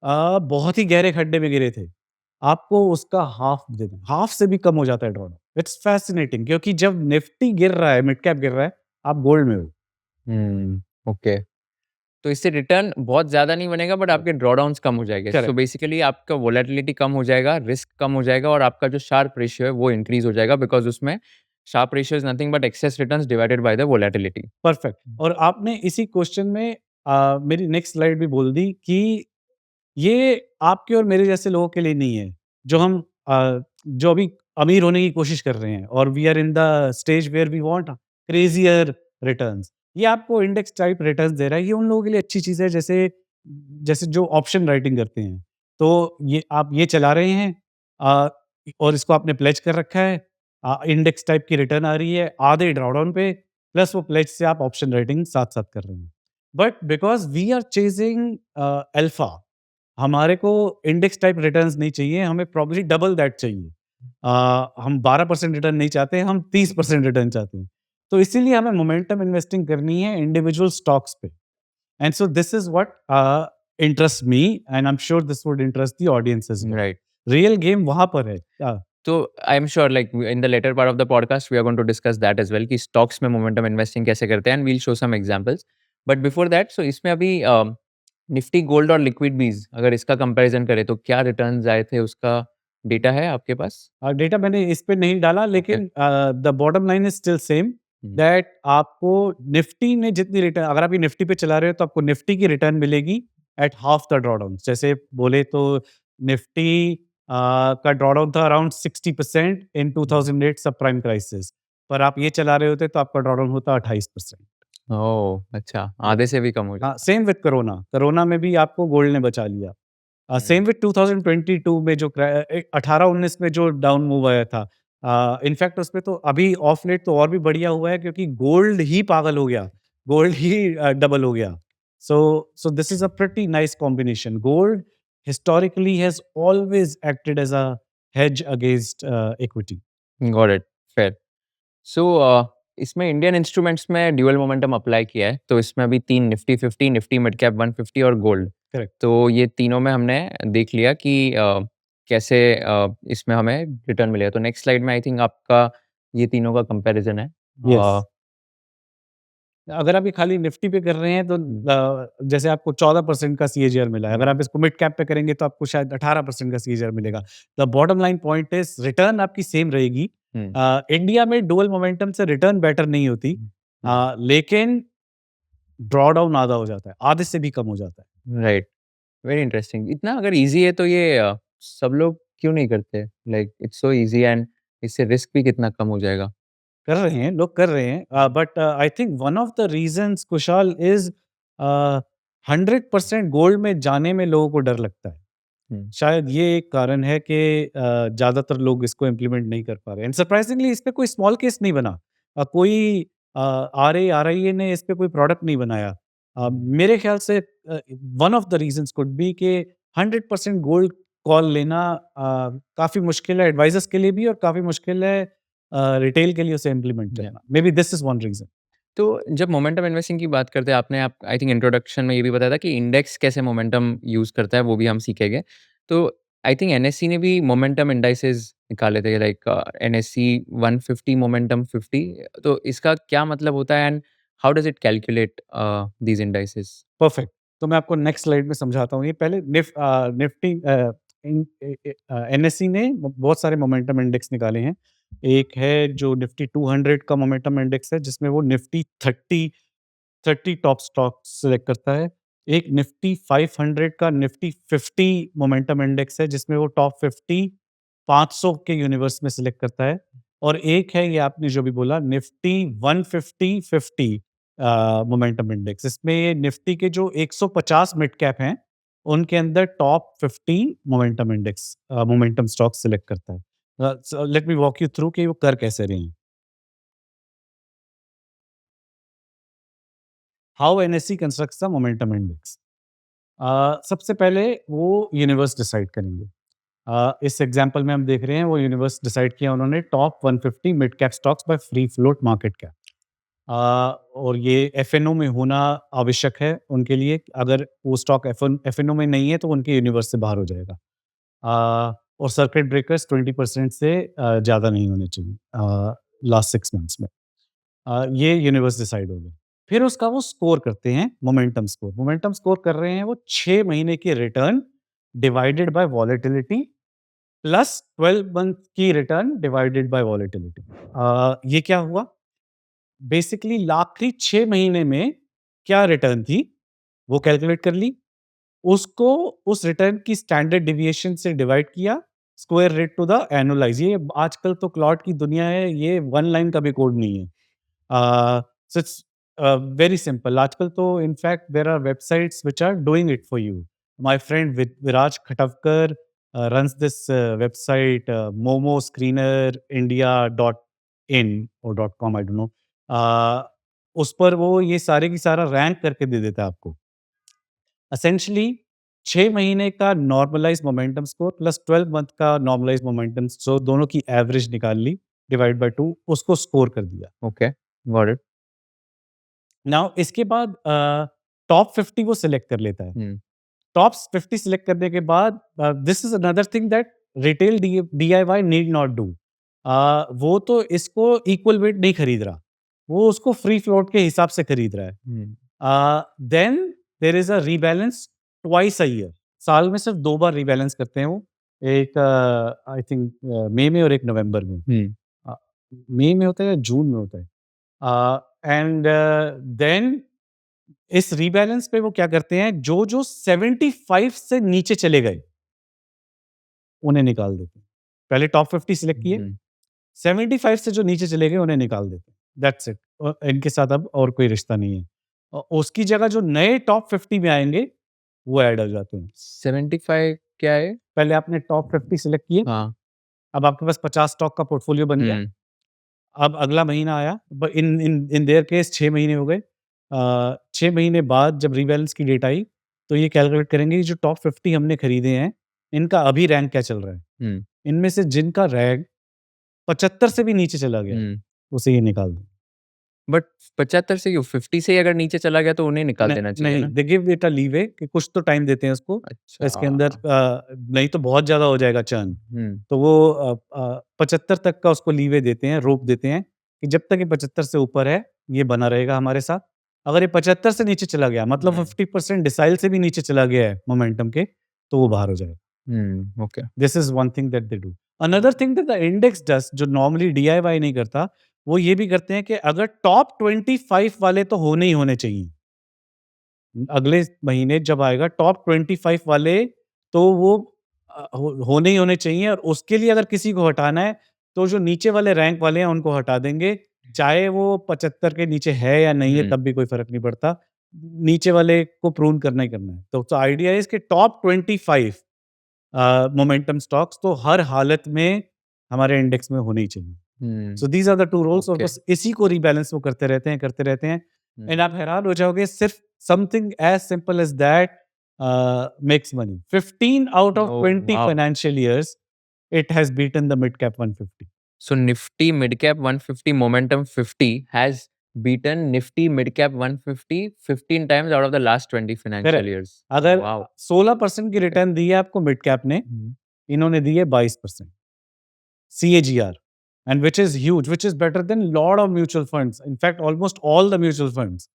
बहुत ही गहरे खड्डे में गिरे थे। आपको उसका हाफ देना, हाफ से भी कम हो जाता है ड्रॉडाउन। इट्स fascinating, क्योंकि जब निफ्टी गिर रहा है, मिड कैप गिर रहा है, आप गोल्ड में हो। ओके। तो इससे रिटर्न बहुत ज़्यादा नहीं बनेगा बट आपके ड्रॉडाउन्स कम हो जाएंगे। सो करेक्ट, बेसिकली आपका वोलेटिलिटी कम हो जाएगा, रिस्क कम हो जाएगा और आपका जो शार्प रेशियो है वो इंक्रीज़ हो जाएगा बिकॉज़ उसमें Sharpe ratio is nothing but excess returns divided by the volatility. Perfect. और आपने इसी क्वेश्चन में मेरी नेक्स्ट स्लाइड भी बोल दी कि ये आपके और मेरे जैसे लोगों के लिए नहीं है, जो अभी अमीर होने की कोशिश कर रहे हैं और we are in the stage where we want crazier returns. ये आपको इंडेक्स टाइप रिटर्न्स दे रहा है, ये उन लोगों के लिए अच्छी चीज़ है जैसे जैसे जो ऑप्शन राइटिंग करते हैं। तो ये आप ये चला रहे हैं अ, और इसको आपने प्लेज कर रखा है, इंडेक्स टाइप की रिटर्न आ रही है, आधे ड्रॉडाउन पे, प्लस वो प्लेज से आप ऑप्शन राइटिंग साथ-साथ कर रहे हैं। But because we are chasing alpha, हमारे को इंडेक्स टाइप रिटर्न्स नहीं चाहिए, हमें प्रोबब्ली डबल दैट चाहिए। हम 12% रिटर्न नहीं चाहते, हम 30% रिटर्न चाहते हैं। तो इसीलिए हमें मोमेंटम इन्वेस्टिंग करनी है इंडिविजुअल स्टॉक्स पे। And so this is what interests me and I am sure this would interest the audience as well. Right. Real game वहाँ पर है। तो I am sure like in the later part of the podcast we are going to discuss that as well कि stocks में momentum investing कैसे करते हैं and we will show some examples. But before that so इसमें अभी Nifty gold और liquid बीज अगर इसका कंपैरिजन करें तो क्या रिटर्न्स आए थे उसका डेटा है आपके पास? डेटा मैंने इस पे नहीं डाला, ओके। लेकिन the bottom line is still same hmm. That आपको निफ्टी ने जितनी रिटर्न, अगर आप ये निफ्टी पे चला रहे हो तो आपको निफ्टी की रिटर्न मिलेगी एट हाफ द ड्रॉडाउन। जैसे बोले तो निफ्टी का ड्रॉडाउन था अराउंड 60% इन 2008 सब प्राइम क्राइसिस, पर आप ये चला रहे होते तो आपका ड्रॉडाउन होता 28%। ओह! अच्छा, आधे से भी कम हो हाँ, जाता। सेम विथ कोरोना, कोरोना में भी आपको गोल्ड ने बचा लिया। हुँ। सेम विथ 2022 में जो 18-19 में जो डाउन मूव आया था, इनफैक्ट उसमें तो अभी ऑफ लेट तो और भी बढ़िया हुआ है क्योंकि गोल्ड ही पागल हो गया, गोल्ड ही डबल हो गया। So this is a pretty nice combination. Gold historically has always acted as a hedge against equity. Got it, fair. So इसमें इंडियन इंस्ट्रूमेंट्स में ड्यूअल मोमेंटम अप्लाई किया है, तो इसमें अभी 3 निफ्टी 50, निफ्टी मिड कैप 150 और गोल्ड। Correct. तो ये तीनों में हमने देख लिया कि कैसे इसमें हमें रिटर्न मिलेगा। तो नेक्स्ट स्लाइड में आई थिंक आपका ये तीनों का कंपैरिज़न है। Yes. अगर आप ये खाली निफ्टी पे कर रहे हैं तो जैसे आपको 14% का सीएजीआर मिला है, अगर आप इसको मिड कैप पे करेंगे तो आपको शायद 18% का सीएजीआर मिलेगा। The bottom line point is return आपकी सेम रहेगी। हुँ, इंडिया में डुअल मोमेंटम से रिटर्न बेटर नहीं होती, हुँ, लेकिन ड्रॉडाउन आधा हो जाता है, आधे से भी कम हो जाता है। Right, very interesting. इतना अगर ईज़ी है तो ये सब लोग क्यों नहीं करते? Like it's so easy and इससे रिस्क भी कितना कम हो जाएगा। कर रहे हैं, लोग कर रहे हैं, but I think one of the reasons Kushal is 100% gold में जाने में लोगों को डर लगता है। हुँ, शायद ये एक कारण है कि ज़्यादातर लोग इसको इम्प्लीमेंट नहीं कर पा रहे हैं। एंड सरप्राइजिंगली इस पे कोई स्मॉल केस नहीं बना। कोई आरआईए ने इस पे कोई प्रोडक्ट नहीं बनाया। मेरे ख्याल से one of the reasons could be कि 100% गोल्ड कॉल लेना काफ़ी मुश्किल है एडवाइजर्स के लिए भी, और काफ़ी मुश्किल है रिटेल के लिए उसे इम्प्लीमेंट या करना। May be this is one reason. तो जब मोमेंटम इन्वेस्टिंग की बात करते हैं आपने आप आई थिंक इंट्रोडक्शन में ये भी बताया था कि इंडेक्स कैसे मोमेंटम यूज़ करता है वो भी हम सीखेंगे। तो आई थिंक एनएससी ने भी मोमेंटम इंडाइसेस निकाले थे लाइक एनएससी 150 मोमेंटम 50 तो इसका क्या मतलब होता है and how does it calculate these indices? Perfect. तो मैं आपको नेक्स्ट स्लाइड में समझाता हूँ। ये पहले निफ्टी एनएससी ने बहुत सारे मोमेंटम इंडेक्स निकाले हैं। एक है जो निफ्टी 200 का मोमेंटम इंडेक्स है, जिसमें वो निफ्टी 30 टॉप स्टॉक्स सेलेक्ट करता है। एक निफ्टी 500 का निफ्टी 50 मोमेंटम इंडेक्स है, जिसमें वो टॉप 50 500 के यूनिवर्स में सेलेक्ट करता है। और एक है ये आपने जो भी बोला निफ्टी 150 मोमेंटम इंडेक्स। इसमें ये निफ्टी के जो 150 मिड कैप हैं, उनके अंदर टॉप 50 मोमेंटम स्टॉक सेलेक्ट करता है। Let me walk you through कि वो कर कैसे रहे हैं। How NSC constructs the momentum index. सबसे पहले वो यूनिवर्स डिसाइड करेंगे। इस एग्जांपल में हम देख रहे हैं वो यूनिवर्स डिसाइड किया उन्होंने top 150 mid cap stocks by free float market cap. और ये एफएनओ में होना आवश्यक है उनके लिए। अगर वो स्टॉक एफएनओ में नहीं है तो उनके यूनिवर्स से बाहर हो जाएगा। और सर्किट ब्रेकर्स 20% से ज़्यादा नहीं होने चाहिए लास्ट 6 मंथ्स में। ये यूनिवर्स डिसाइड हो गया। फिर उसका वो स्कोर करते हैं, मोमेंटम स्कोर। मोमेंटम स्कोर कर रहे हैं वो 6 महीने की return divided by volatility plus 12 month की रिटर्न डिवाइडेड बाय वॉलेटिलिटी। ये क्या हुआ? बेसिकली आखिरी 6 महीने में क्या रिटर्न थी, वो कैलकुलेट कर ली। उसको उस रिटर्न की स्टैंडर्ड डेविएशन से डिवाइड किया, स्क्वायर रेट टू द एनुअलाइज़। ये आजकल तो क्लॉट की दुनिया है, ये 1 लाइन का भी कोड नहीं है। So it's very simple. आजकल तो in fact there are websites which are doing it for you. My friend Viraj Khatavkar runs this website, momoscreenerindia.in or .com, I don't know. उस पर वो ये सारे की सारा रैंक करके दे देता है आपको। एसेंशियली 6 महीने का normalized momentum score plus 12 month का नॉर्मलाइज्ड मोमेंटम, सो दोनों की एवरेज निकाल ली, डिवाइड बाय 2, उसको स्कोर कर दिया। Okay, got it. नाउ इसके बाद टॉप 50 वो सिलेक्ट कर लेता है। टॉप 50 सिलेक्ट करने के बाद this is another thing that retail DIY need not do. वो तो इसको इक्वल वेट नहीं खरीद रहा, वो उसको फ्री फ्लोट के हिसाब से खरीद रहा है। Then there is a rebalance twice a year. साल में सिर्फ 2 बार रीबैलेंस करते हैं वो, एक आई थिंक मई में और एक नवंबर में। मई में होता है या जून में होता है। एंड देन इस रीबैलेंस पे वो क्या करते हैं, जो जो 75 से नीचे चले गए उन्हें निकाल देते हैं। पहले टॉप 50 सिलेक्ट किए, 75 से जो नीचे चले गए उन्हें निकाल देते हैं। That's it. इनके साथ अब और कोई रिश्ता नहीं है। उसकी जगह जो नए टॉप 50 में आएंगे वो ऐड हो जाते हैं। 75 क्या है? पहले आपने टॉप 50 सिलेक्ट किए, हाँ। अब आपके पास 50 स्टॉक का पोर्टफोलियो बन गया। अब अगला महीना आया, इन इन इन देयर केस 6 महीने हो गए। 6 महीने बाद जब रीबैलेंस की डेट आई, तो ये कैलकुलेट करेंगे कि जो टॉप 50 हमने खरीदे हैं, इनका अभी रैंक क्या चल रहा है। इनमें से जिनका रैंक 75 से भी नीचे चला गया है, उसे ये निकाल दें। बट 75 से क्यों? 50 से ही अगर नीचे चला गया तो उन्हें निकाल देना चाहिए नहीं, ना? They give it a leeway कि कुछ तो टाइम देते हैं उसको। अच्छा। इसके अंदर नहीं तो बहुत ज़्यादा हो जाएगा चर्न। तो वो 75 तक का उसको लीवे देते हैं, रोक देते हैं कि जब तक ये 75 से ऊपर है, ये बना रहेगा हमारे साथ। अगर ये 75 से नीचे चला गया, मतलब 50% डिसाइल से भी नीचे चला गया है मोमेंटम के, तो वो बाहर हो जाएगा। Okay. This is one thing that they do. Another thing that the index does, जो नॉर्मली डीआईवाई नहीं करता, वो ये भी करते हैं कि अगर टॉप 25 वाले तो होने ही होने चाहिए। अगले महीने जब आएगा टॉप 25 वाले, तो वो होने ही होने चाहिए, और उसके लिए अगर किसी को हटाना है तो जो नीचे वाले रैंक वाले हैं उनको हटा देंगे, चाहे वो 75 के नीचे है या नहीं है, तब भी कोई फर्क नहीं पड़ता। नीचे वाले को प्रून करना ही करना है। तो आइडिया है कि टॉप 25 मोमेंटम स्टॉक्स तो हर हालत में हमारे इंडेक्स में होने ही चाहिए। So these are the two rules, और Okay. बस इसी को रीबैलेंस वो करते रहते हैं। एंड आप हैरान हो जाओगे, सिर्फ something as simple as that makes money. 15 out of Oh, 20 wow. Financial years it has beaten the mid cap 150। So Nifty Midcap 150 Momentum 50 has beaten Nifty Midcap 150 15 times out of the last 20 financial correct. years. अगर Wow. 16% की return the है आपको mid cap ने, इन्होंने दी है 22% CAGR, and which is huge, which is better than lot of mutual funds. In fact, almost all the mutual funds.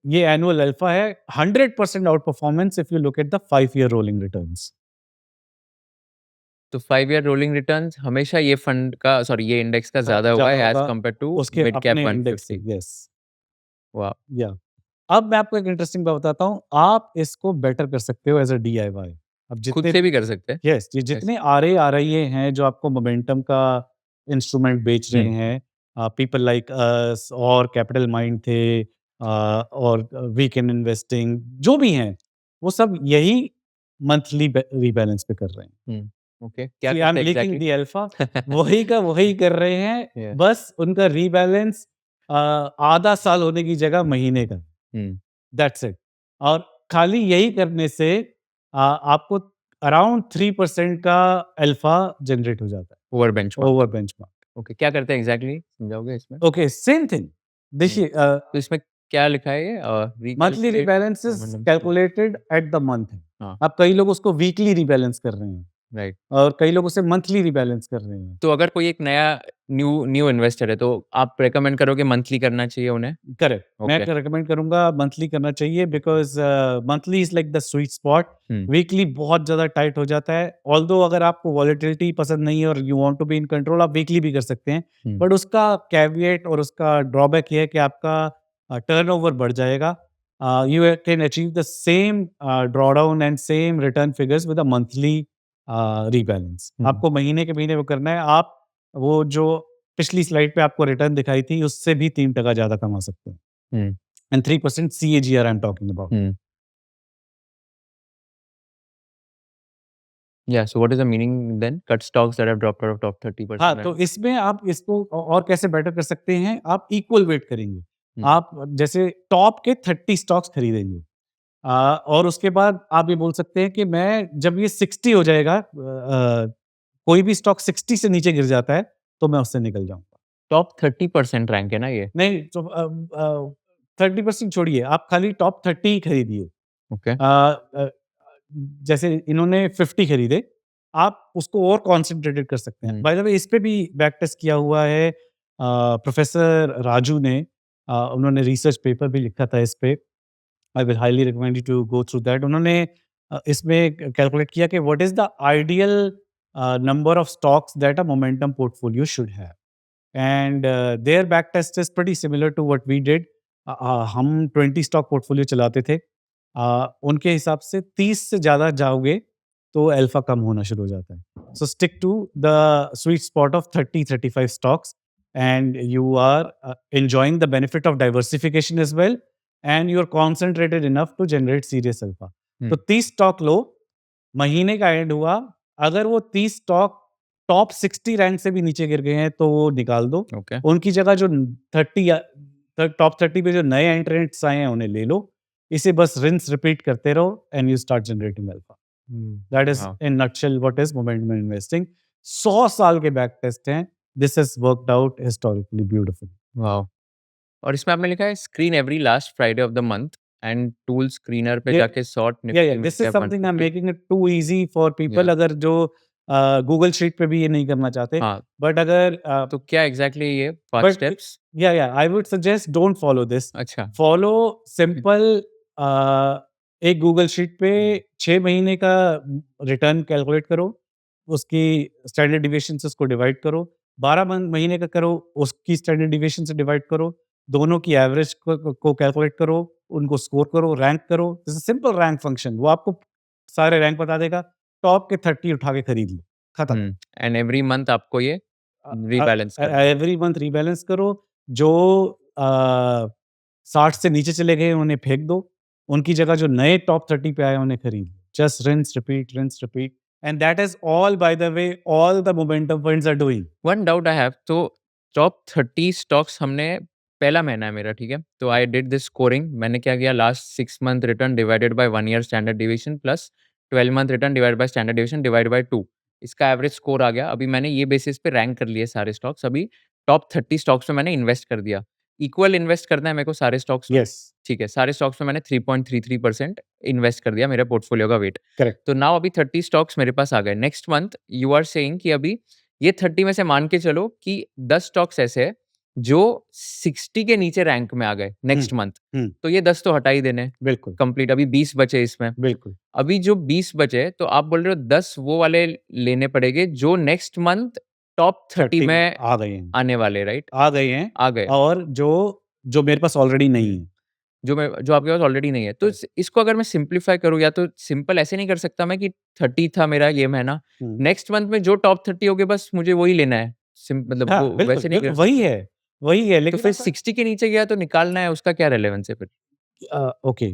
ये annual alpha है, 100% out performance if you look at the 5-year rolling returns. तो 5 year rolling returns हमेशा ये fund का, sorry, ये index का ज्यादा हुआ है एज कंपेयर टू उसके मिड कैप अपने इंडेक्स से। 150। यस, वाह। या अब मैं आपको एक इंटरेस्टिंग बात बताता हूँ, आप इसको बेटर कर सकते हो एज अ डीआईवाई। अब खुद जितने से भी कर सकते हैं। यस, ये जितने आरआईए हैं जो आपको मोमेंटम का इंस्ट्रूमेंट बेच रहे हैं, पीपल लाइक अस और कैपिटल माइंड थे, और वीकेंड इन्वेस्टिंग, जो भी हैं, वो सब यही मंथली रीबैलेंस पे कर रहे हैं। ओके, क्या आई एम करते हैं लीकिंग द एग्जैक्टली? अल्फा, वही का वही कर रहे हैं। Yeah. बस उनका रीबैलेंस आधा साल होने की जगह महीने का, दैट्स इट। और खाली यही करने से आपको अराउंड 3% का अल्फा जनरेट हो जाता है over benchmark. Over benchmark. Okay, क्या करते हैं एग्जैक्टली, समझाओगे इसमें? Okay, same thing. देखिए, तो इसमें क्या लिखा है ये? Monthly recalculate rebalance is momentum. Calculated at the month. हाँ। अब कई लोग उसको वीकली रीबैलेंस कर रहे हैं, राइट। और कई लोग उसे मंथली रिबैलेंस कर रहे हैं। तो अगर कोई एक नया न्यू इन्वेस्टर है, तो आप रिकमेंड करोगे मंथली करना चाहिए उन्हें? करेक्ट, मैं ओके। रिकमेंड करूंगा मंथली करना चाहिए, because monthly is like the sweet spot. Hmm, weekly बहुत ज़्यादा टाइट हो जाता है। ऑल्दो अगर आपको वॉलेटिलिटी पसंद नहीं है और you want to be in control, आप वीकली भी कर सकते हैं। हुँ, बट उसका कैविएट और उसका ड्रॉबैक ये है कि आपका टर्नओवर बढ़ जाएगा। You can achieve the same drawdown and same return figures with a monthly rebalance. Hmm, आपको महीने के महीने वो करना है। आप वो जो पिछली स्लाइड पे आपको रिटर्न दिखाई थी, उससे भी 3% ज़्यादा कमा सकते हैं। हुँ, And 3% CAGR I'm talking about. Hmm. Yeah, so what is the meaning then? Cut stocks that have dropped out of top 30% हाँ, and तो इसमें आप इसको और कैसे बेटर कर सकते हैं, आप इक्वल वेट करेंगे। हुँ, आप जैसे टॉप के 30 स्टॉक्स खरीदेंगे। और उसके बाद आप ये बोल सकते हैं कि मैं जब ये 60 हो जाएगा, कोई भी स्टॉक 60 से नीचे गिर जाता है, तो मैं उससे निकल जाऊँगा। टॉप 30% रैंक है ना ये? नहीं तो 30% छोड़िए, आप खाली टॉप 30 ही खरीदिए। ओके। अ अ, जैसे इन्होंने 50 खरीदे, आप उसको और कॉन्सन्ट्रेटेड कर सकते हैं। हुँ, बाय द वे इस पे भी बैक टेस्ट किया हुआ है। प्रोफेसर राजू ने उन्होंने रिसर्च पेपर भी लिखा था इस पे। I will highly recommend you to go through that. उन्होंने इसमें कैलकुलेट किया कि what is the ideal number of stocks that a momentum portfolio should have. And their back test is pretty similar to what we did. हम 20 stock portfolio चलाते थे। उनके हिसाब से 30 से ज़्यादा जाओगे तो अल्फा कम होना शुरू हो जाता है। So stick to the sweet spot of 30-35 stocks and you are enjoying the benefit of diversification as well and you are concentrated enough to generate serious alpha. तो हुँ, 30 स्टॉक लो, महीने का एंड हुआ, अगर वो 30 स्टॉक टॉप 60 रैंक से भी नीचे गिर गए हैं तो वो निकाल दो। ओके। उनकी जगह जो 30 या टॉप 30 पे जो नए एंट्रेंट्स आए हैं उन्हें ले लो। इसे बस रिंस रिपीट करते रहो and you start generating alpha. Hmm, that is wow! In nutshell what is momentum investing. 100 साल के बैक टेस्ट हैं। This has worked out historically beautiful. Wow! और इसमें आपने लिखा है screen every last Friday of the month and tool screener पे ये जाके सॉर्ट या Nifty mid this is cap something I am 150। Making it too easy for या पीपल, अगर जो गूगल शीट पे भी ये नहीं करना चाहते। हाँ, बट अगर तो क्या एग्ज़ैक्टली ये 5 बट स्टेप्स? या I would suggest don't follow this. अच्छा। फॉलो सिंपल एक गूगल शीट पे 6 महीने का रिटर्न कैलकुलेट करो, उसकी स्टैंडर्ड डिविएशन से उसको डिवाइड करो, 12 महीने का करो, उसकी स्टैंडर्ड डिविएशन से डिवाइड करो, दोनों की एवरेज को कैलकुलेट करो, उनको स्कोर करो, रैंक करो। This is simple rank function, वो आपको सारे रैंक बता देगा। टॉप के 30 उठा के खरीद लो, खत्म। हुँ, एंड एवरी मंथ आपको ये रीबैलेंस करना है। एवरी मंथ रीबैलेंस करो। जो 60 से नीचे चले गए उन्हें फेंक दो, उनकी जगह जो नए टॉप 30 पे आए उन्हें खरीद लो। Just rinse repeat and that is all by the way all the momentum funds are doing. One doubt I have, तो टॉप 30 स्टॉक्स हमने पहला महीना है मेरा, ठीक है? तो आई डिड दिस स्कोरिंग, मैंने क्या किया, last 6 month return divided by 1 year standard deviation plus 12 month return divided by standard deviation divided by 2, इसका एवरेज स्कोर आ गया। अभी मैंने ये बेसिस पे रैंक कर लिए सारे स्टॉक्स। अभी टॉप 30 स्टॉक्स में मैंने इन्वेस्ट कर दिया। इक्वल इन्वेस्ट करना है मेरे को सारे स्टॉक्स में, यस, ठीक है? सारे स्टॉक्स में मैंने 3.33% इन्वेस्ट कर दिया, मेरे पोर्टफोलियो का वेट। करेक्ट। तो नाउ अभी 30 स्टॉक्स मेरे पास आ गए। Next month you are saying कि अभी ये 30 में से मान के चलो कि 10 स्टॉक्स ऐसे हैं जो 60 के नीचे रैंक में आ गए हुँ, नेक्स्ट मंथ, हुँ, तो ये 10 तो हटा ही देने बिल्कुल, कंप्लीट। अभी 20 बचे इसमें। बिल्कुल। अभी जो 20 बचे तो आप बोल रहे हो 10 वो वाले लेने पड़ेंगे जो नेक्स्ट मंथ टॉप 30 30 में आ गए हैं, आने वाले, राइट? आ गए हैं। आ गए। और जो जो मेरे पास ऑलरेडी नहीं है। जो आपके पास ऑलरेडी नहीं है। तो करेक्ट। इसको अगर मैं सिंप्लीफाई करूँ, या तो सिंपल ऐसे नहीं कर सकता मैं कि 30 था मेरा ये महीना, हुँ। नेक्स्ट मंथ में जो टॉप 30 हो गए बस मुझे वही लेना है। मतलब हाँ, वो बिल्कुल, वैसे नहीं कर वही सकते। है, वही है, तो लेकिन फिर आपका 60 के नीचे गया तो निकालना है, उसका क्या रेलेवेंस है फिर? ओके,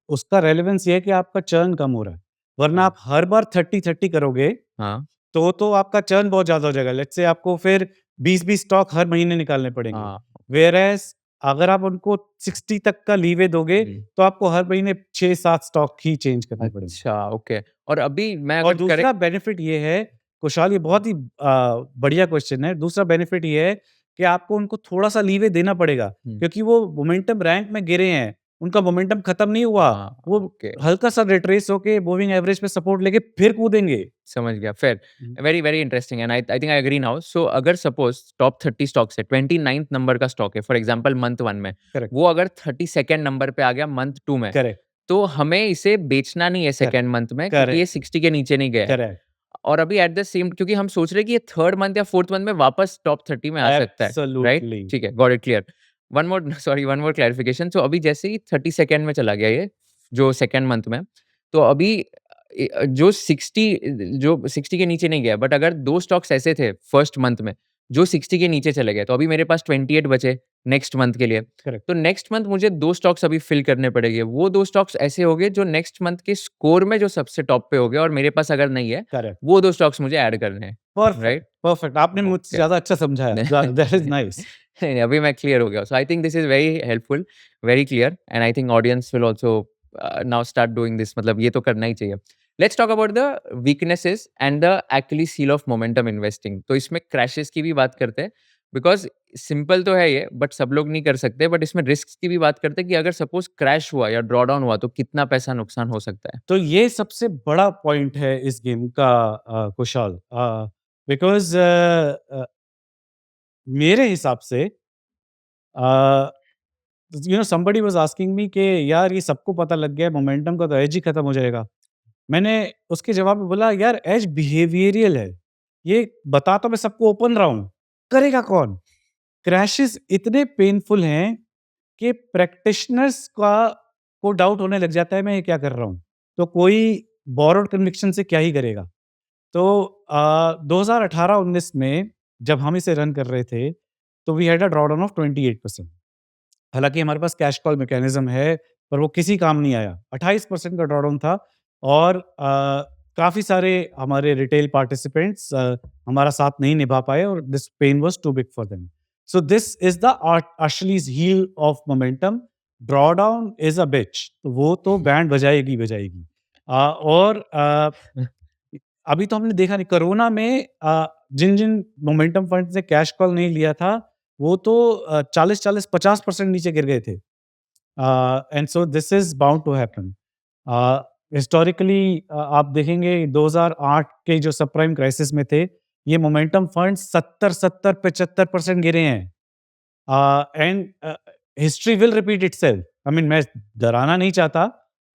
उसका रेलेवेंस ये है कि आपका चर्न कम हो रहा है, वरना हाँ, आप हर बार 30-30 करोगे, हाँ, तो आपका चर्न बहुत ज़्यादा हो जाएगा। लेट्स से आपको फिर 20-20 स्टॉक हर महीने निकालने पड़ेंगे। हाँ। व्हेयरएज़ अगर आप उनको 60 तक का लीवे दोगे, हुँ। तो आपको हर महीने 6-7 स्टॉक ही चेंज करने पड़ेंगे। अच्छा, ओके। और अभी मैं और अगर दूसरा करेक्ट बेनिफिट ये है, कुशाल, ये बहुत ही बढ़िया क्वेश्चन है। दूसरा बेनिफिट ये है कि आपको उनको थोड़ा-सा लीवे देना पड़ेगा, हुँ, क्योंकि वो मोमेंटम रैंक में गिरे हैं। उनका मोमेंटम खत्म नहीं हुआ, हाँ, वो ओके, हल्का सा रिट्रेस होके मूविंग एवरेज पे सपोर्ट लेके फिर कूदेंगे। समझ गया, fair. Hmm, very, very interesting and I think I agree now. So अगर सपोज़ टॉप 30 स्टॉक्स है, 29th नंबर का स्टॉक है, फॉर एग्ज़ाम्पल मंथ 1 में, करेक्ट, वो अगर 32nd नंबर पे आ गया मंथ 2 में, करेक्ट, तो हमें इसे बेचना नहीं है करेक्ट, सेकंड मंथ में क्योंकि ये करेक्ट, 60 के नीचे नहीं गया है। करेक्ट, और अभी एट द सेम क्योंकि हम सोच रहे हैं कि ये थर्ड मंथ या फोर्थ मंथ में वापस टॉप 30 में आ सकता है, राइट? एब्सोल्यूटली, ठीक है, got it clear. One more sorry one more clarification. So अभी जैसे ही 32nd में चला गया ये, जो सेकंड मंथ में, तो अभी जो 60 के नीचे नहीं गया, बट अगर 2 स्टॉक्स ऐसे थे फर्स्ट मंथ में, जो 60 के नीचे चले गए, तो अभी मेरे पास 28 बचे नेक्स्ट मंथ के लिए। करेक्ट, तो नेक्स्ट मंथ मुझे 2 स्टॉक्स अभी फिल करने पड़ेंगे। वो 2 स्टॉक्स ऐसे हो गए जो नेक्स्ट मंथ के स्कोर में जो सबसे टॉप पे हो गए और मेरे पास अगर नहीं है, करेक्ट, वो 2 स्टॉक्स मुझे ऐड करने हैं, परफेक्ट, राइट? परफेक्ट, आपने मुझसे ओके। ज़्यादा अच्छा समझाया, दैट इज़ नाइस। नहीं, अभी मैं क्लियर हो गया। So I think this is very helpful, very clear and I think audience will also now start doing this, मतलब ये तो करना ही चाहिए। Let's talk about the weaknesses and the actually of momentum investing. तो इसमें क्रैशेस की भी बात करते हैं, बिकॉज़ सिंपल तो है ये, बट सब लोग नहीं कर सकते, बट इसमें रिस्क्स की भी बात करते हैं कि अगर सपोज़ क्रैश हुआ या ड्रॉ डाउन हुआ, तो कितना पैसा नुकसान हो सकता है? तो ये सबसे बड़ा पॉइंट है इस गेम का कुशाल, बिकॉज़ मेरे हिसाब से अ, समबडी वाज़ आस्किंग मी कि यार ये सबको पता लग गया है मोमेंटम का तो एज ही खत्म हो जाएगा। मैंने उसके जवाब में बोला यार एज बिहेवियरियल है। ये बता तो मैं सबको ओपन रहा हूँ, करेगा कौन? क्रैशेज़ इतने पेनफुल हैं कि प्रैक्टिशनर्स का को डाउट होने लग जाता है मैं ये क्या कर रहा हूँ? तो कोई बोरोड कन्विक्शन से क्या ही करेगा? तो 2018-19 में जब हम इसे रन कर रहे थे, तो we had a drawdown of 28%। हालाँकि हमारे पास कैश कॉल मैकेनिज़्म है, पर वो किसी काम नहीं आया। 28% का ड्रॉडाउन था और काफ़ी सारे हमारे रिटेल पार्टिसिपेंट्स हमारा साथ नहीं निभा पाए और this pain was too big for them. So this is the Achilles heel of momentum, drawdown is a bitch. तो वो तो बैंड बजाएगी, बजाएगी। और अभी तो हमने देखा नहीं कोरोना में जिन-जिन मोमेंटम फंड्स ने कैश कॉल नहीं लिया था, वो तो 40-40, 50% नीचे गिर गए थे। And so this is bound to happen. Historically आप देखेंगे 2008 के जो सबप्राइम क्राइसिस में थे, ये मोमेंटम फंड्स 70-70, 75% गिरे हैं। And history will repeat itself. I mean मैं डराना नहीं चाहता,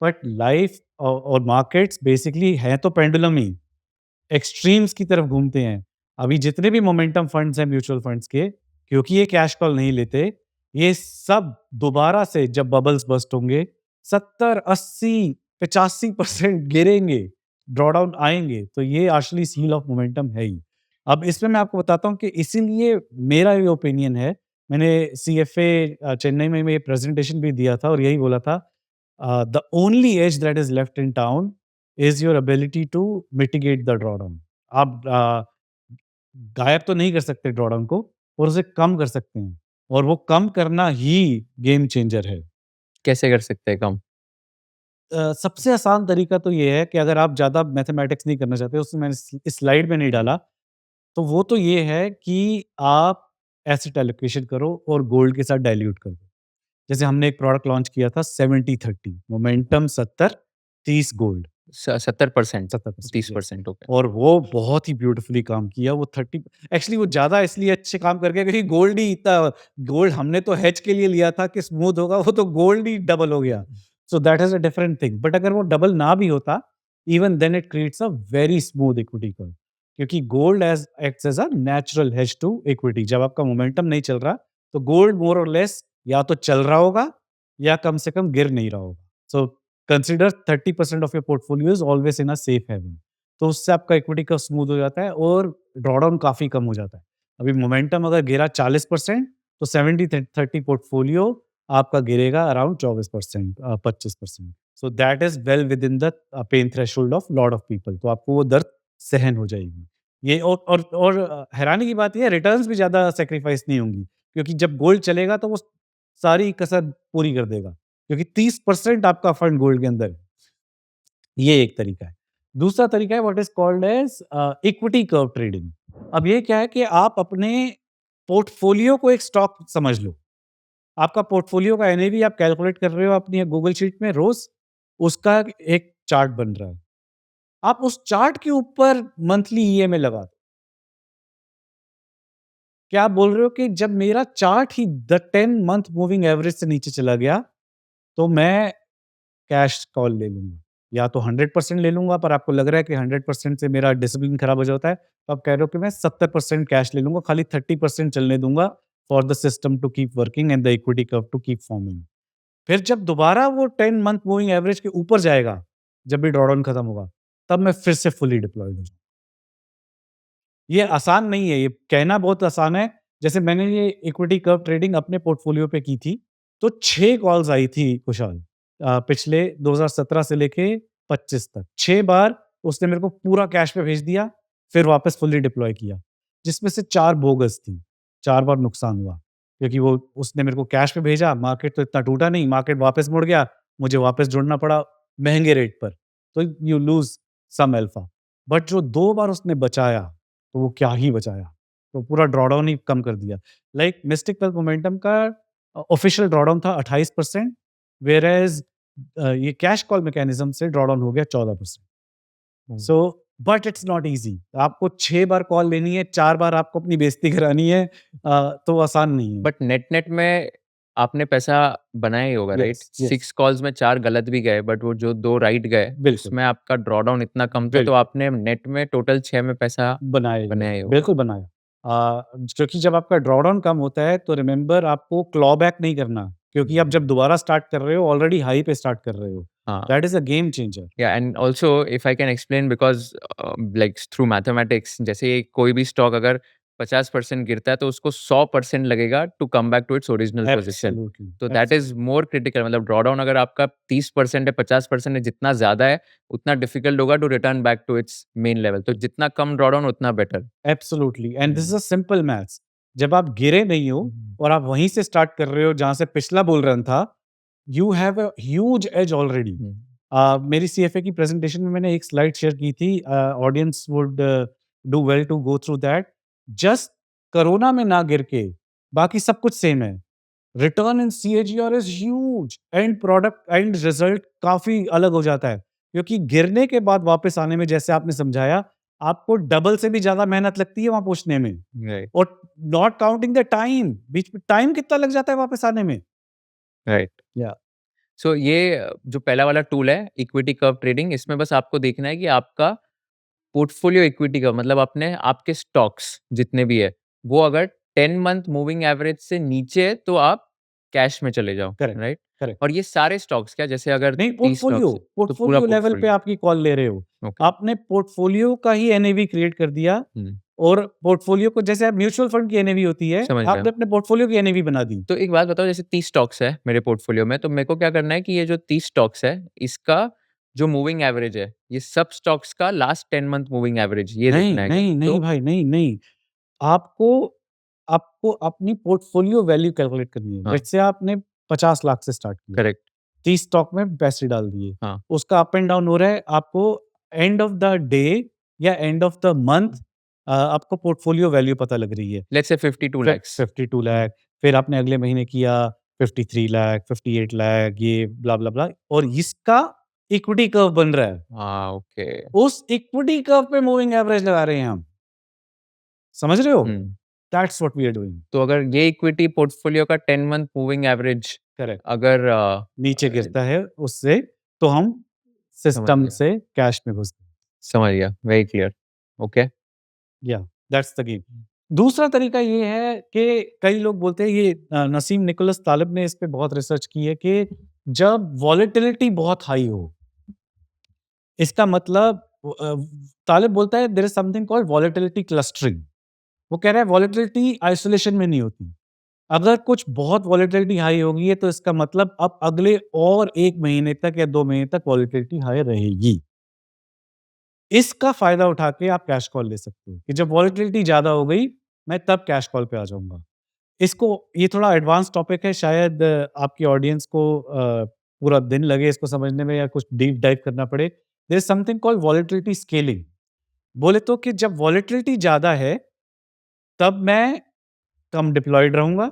बट लाइफ और मार्केट्स बेसिकली हैं तो पेंडुलम ही। एक्सट्रीम्स की तरफ घूमते हैं। अभी जितने भी मोमेंटम फंड्स हैं म्यूचुअल फंड्स के, क्योंकि ये कैश कॉल नहीं लेते, ये सब दोबारा से जब बबल्स बस्ट होंगे, 70, 80, 85% गिरेंगे, ड्रॉडाउन आएँगे। तो ये एक्चुअली सील ऑफ मोमेंटम है ही। अब इसमें मैं आपको बताता हूँ कि इसीलिए मेरा ये ओपिनियन है, मैंने सीएफए चेन्नई में ये प्रेज़ेंटेशन भी दिया था और यही बोला था, the only edge that is left in town is your ability to mitigate the drawdown. आप गायब तो नहीं कर सकते ड्रॉडाउन को, और उसे कम कर सकते हैं, और वो कम करना ही गेम चेंजर है। कैसे कर सकते हैं कम? सबसे आसान तरीका तो ये है कि अगर आप ज़्यादा मैथमेटिक्स नहीं करना चाहते, उसमें मैंने इस स्लाइड में नहीं डाला, तो वो तो ये है कि आप एसेट एलोकेशन करो और गोल्ड के साथ डाइल्यूट कर दो। जैसे हमने एक प्रोडक्ट लॉन्च किया था 70-30 मोमेंटम 70, 30 गोल्ड। स 70%, 70% यस। 30%, ओके। और वो बहुत ही ब्यूटीफुली काम किया। वो 30 एक्चुअली वो ज़्यादा इसलिए अच्छे काम कर गया क्योंकि गोल्ड ही इतना, गोल्ड हमने तो हेज के लिए लिया था कि स्मूथ होगा, वो तो गोल्ड ही डबल हो गया। So that is a different thing. But अगर वो डबल ना भी होता, even then it creates a very smooth equity curve, क्योंकि gold as acts as a natural hedge to equity. जब आपका मोमेंटम नहीं चल रहा, तो गोल्ड मोर और लेस या तो चल रहा होगा या कम से कम गिर नहीं रहा होगा। So consider 30% of your portfolio is always in a safe haven. तो उससे आपका इक्विटी कर्व स्मूथ हो जाता है और ड्रॉडाउन काफ़ी कम हो जाता है। अभी मोमेंटम अगर गिरा 40%, तो 70-30 पोर्टफोलियो आपका गिरेगा around 24%, 25%। So that is well within the pain threshold of lot of people. तो आपको वो दर्द सहन हो जाएगी। ये हैरानी की बात ये है, रिटर्न्स भी ज़्यादा सैक्रिफाइस नहीं होंगी, क्योंकि जब गोल्ड चलेगा तो वो सारी कसर पूरी कर देगा, क्योंकि 30% आपका फंड गोल्ड के अंदर है। ये एक तरीका है। दूसरा तरीका है what is called as equity curve trading. अब ये क्या है कि आप अपने पोर्टफोलियो को एक स्टॉक समझ लो। आपका पोर्टफोलियो का एनएवी आप कैलकुलेट कर रहे हो अपनी गूगल शीट में रोज, उसका एक चार्ट बन रहा है। आप उस चार्ट के ऊपर मंथली ईएमआई लगा दो। क्या आप बोल रहे हो कि जब मेरा chart he the 10 month moving average से नीचे चला गया, तो मैं कैश कॉल ले लूँगा? या तो 100% ले लूँगा, पर आपको लग रहा है कि 100% से मेरा डिसिप्लिन खराब हो जाता है, तो आप कह रहे हो कि मैं 70% कैश ले लूँगा, खाली 30% चलने दूँगा for the system to keep working and the equity curve to keep forming. फिर जब दोबारा वो 10 मंथ मूविंग एवरेज के ऊपर जाएगा, जब भी ड्रॉडाउन खत्म होगा, तब मैं फिर से फुली डिप्लॉयड हो जाऊँगा। ये आसान नहीं है, ये कहना बहुत आसान है। जैसे मैंने ये इक्विटी कर्व ट्रेडिंग अपने पोर्टफोलियो पे की थी, तो 6 कॉल्स आई थी कुशाल, पिछले 2017 से लेके 25 तक। 6 बार उसने मेरे को पूरा कैश पे भेज दिया, फिर वापस फुली डिप्लॉय किया, जिसमें से 4 बोगस थी। 4 बार नुकसान हुआ, क्योंकि वो उसने मेरे को कैश पे भेजा, मार्केट तो इतना टूटा नहीं, मार्केट वापस मुड़ गया, मुझे वापस जुड़ना पड़ा महँगे रेट पर। तो you lose some alpha. But जो 2 बार उसने बचाया, तो वो क्या ही बचाया, तो पूरा ड्रॉडाउन ही कम कर दिया। लाइक मिस्टिक वेल्थ मोमेंटम का ऑफिशियल ड्रॉडाउन था 28%, व्हेयर एज़ ये कैश कॉल मैकेनिज्म से ड्रॉडाउन हो गया 14%। So but it's not easy. आपको 6 बार कॉल लेनी है, 4 बार आपको अपनी बेइज़्ती करानी है, तो आसान नहीं है। बट नेट-नेट में आपने पैसा बनाया ही होगा, राइट? यस, यस, 6 कॉल्स में 4 गलत भी गए, बट वो जो 2 राइट गए, बिल्कुल, उसमें आपका ड्रॉडाउन इतना कम था, तो बिल्कुल। आपने नेट में टोटल 6 में पैसा बनाया ही बनाया होगा, ही होगा। बिल्कुल बनाया। क्योंकि जब आपका ड्रॉडाउन कम होता है, तो रिमेंबर आपको क्लॉ बैक नहीं करना, क्योंकि आप जब दोबारा स्टार्ट कर रहे हो, ऑलरेडी हाई पे स्टार्ट कर रहे हो। हाँ। That is a game changer. Yeah, and also if I can explain because like through mathematics जैसे कोई भी स्टॉक अगर 50% गिरता है तो उसको 100% लगेगा to come back to its original position. Absolutely, तो that is absolutely, more critical, मतलब ड्रॉडाउन अगर आपका 30% है, 50% है, जितना ज्यादा है उतना डिफिकल्ट होगा to return back to its main level. तो जितना कम ड्रॉडाउन उतना better. Absolutely and this is a simple maths. जब आप गिरे नहीं हो और आप वहीं से स्टार्ट कर रहे हो जहाँ से पिछला बुल रन था, you have a huge edge already. मेरी सीएफए की प्रेजेंटेशन में मैंने एक स्लाइड शेयर की थी, audience would do well to go through that. Just corona में ना गिर के बाकी सब कुछ सेम है। Return in CAGR is huge, and product and result काफी अलग हो जाता है, क्योंकि गिरने के बाद वापस आने में, जैसे आपने समझाया, आपको डबल से भी ज्यादा मेहनत लगती है वहां पहुंचने में। राइट, और नॉट काउंटिंग द टाइम, बीच में टाइम कितना लग जाता है वापस आने में। राइट। या सो ये जो पहला वाला टूल है इक्विटी कर्व ट्रेडिंग, इसमें बस आपको देखना है कि आपका पोर्टफोलियो इक्विटी का मतलब अपने आपके स्टॉक्स जितने भी है, वो अगर 10 मंथ मूविंग एवरेज से नीचे है तो आप कैश में चले जाओ, करेक्ट, राइट? करेक्ट। और ये सारे स्टॉक्स क्या, जैसे अगर नहीं, 30 पोर्टफोलियो, स्टॉक्स है तो पूरा पोर्टफोलियो लेवल पे पोर्टफोलियो। आपकी कॉल ले रहे हो। ओके। आपने पोर्टफोलियो का ही एनएवी क्रिएट कर दिया, हुँ, और पोर्टफोलियो को, जैसे म्यूचुअल फंड की एनएवी होती है, समझ गया। आपने अपने पोर्टफोलियो की एनएवी बना दी। तो एक बात बताओ, जैसे 30 स्टॉक्स है मेरे पोर्टफोलियो में, तो मेरे को क्या करना है कि ये जो 30 स्टॉक्स है, इसका जो मूविंग एवरेज है, ये सब स्टॉक्स का लास्ट 10 मंथ मूविंग एवरेज ये नहीं, देखना है क्या? नहीं, नहीं तो भाई, नहीं, नहीं। आपको आपको अपनी पोर्टफोलियो वैल्यू कैलकुलेट करनी है। हाँ, लेट्स से आपने 50 लाख से स्टार्ट किया, करेक्ट। 30 स्टॉक में पैसे डाल दिए। हाँ, उसका अप एंड डाउन हो रहा है, आपको एंड ऑफ द डे या एंड ऑफ द मंथ आपको पोर्टफोलियो वैल्यू पता लग रही है। लेट्स से 52 फिर लैक्स। 52 हुँ, लाख, फिर आपने अगले महीने किया 53 लाख, 58 लाख, ये ब्ला, ब्ला, ब्ला, और इसका इक्विटी कर्व बन रहा है। हाँ, ओके। उस इक्विटी कर्व पे मूविंग एवरेज लगा रहे हैं हम। समझ रहे हो? Hmm. That's what we are doing. तो अगर ये इक्विटी पोर्टफोलियो का 10 मंथ मूविंग एवरेज करेक्ट। अगर नीचे गिरता है उससे, तो हम समझ सिस्टम गया, से कैश में घुसते हैं। समझ गया, वेरी क्लियर। ओके। या दैट्स द गेम। दूसरा तरीका ये है कि कई लोग बोलते हैं, ये नसीम निकोलस तालिब ने इस पे बहुत रिसर्च की है, कि जब वॉलेटिलिटी बहुत हाई हो, इसका मतलब तालिब बोलता है there is something called volatility clustering. वो कह रहा है वॉलेटिलिटी आइसोलेशन में नहीं होती। अगर कुछ बहुत वॉलेटिलिटी हाई होगी है, तो इसका मतलब अब अगले और 1 महीने तक या 2 महीने तक वॉलेटिलिटी हाई रहेगी। इसका फ़ायदा उठा के आप कैश कॉल ले सकते हो, कि जब वॉलेटिलिटी ज़्यादा हो गई, मैं तब कैश कॉल पे आ जाऊँगा। इसको, ये थोड़ा एडवांस टॉपिक है, शायद आपकी ऑडियंस को पूरा दिन लगे इसको समझने में, या कुछ डीप डाइव करना पड़े। There is something called volatility scaling. बोले तो कि जब वॉलेटिलिटी ज़्यादा है, तब मैं कम डिप्लॉयड रहूँगा,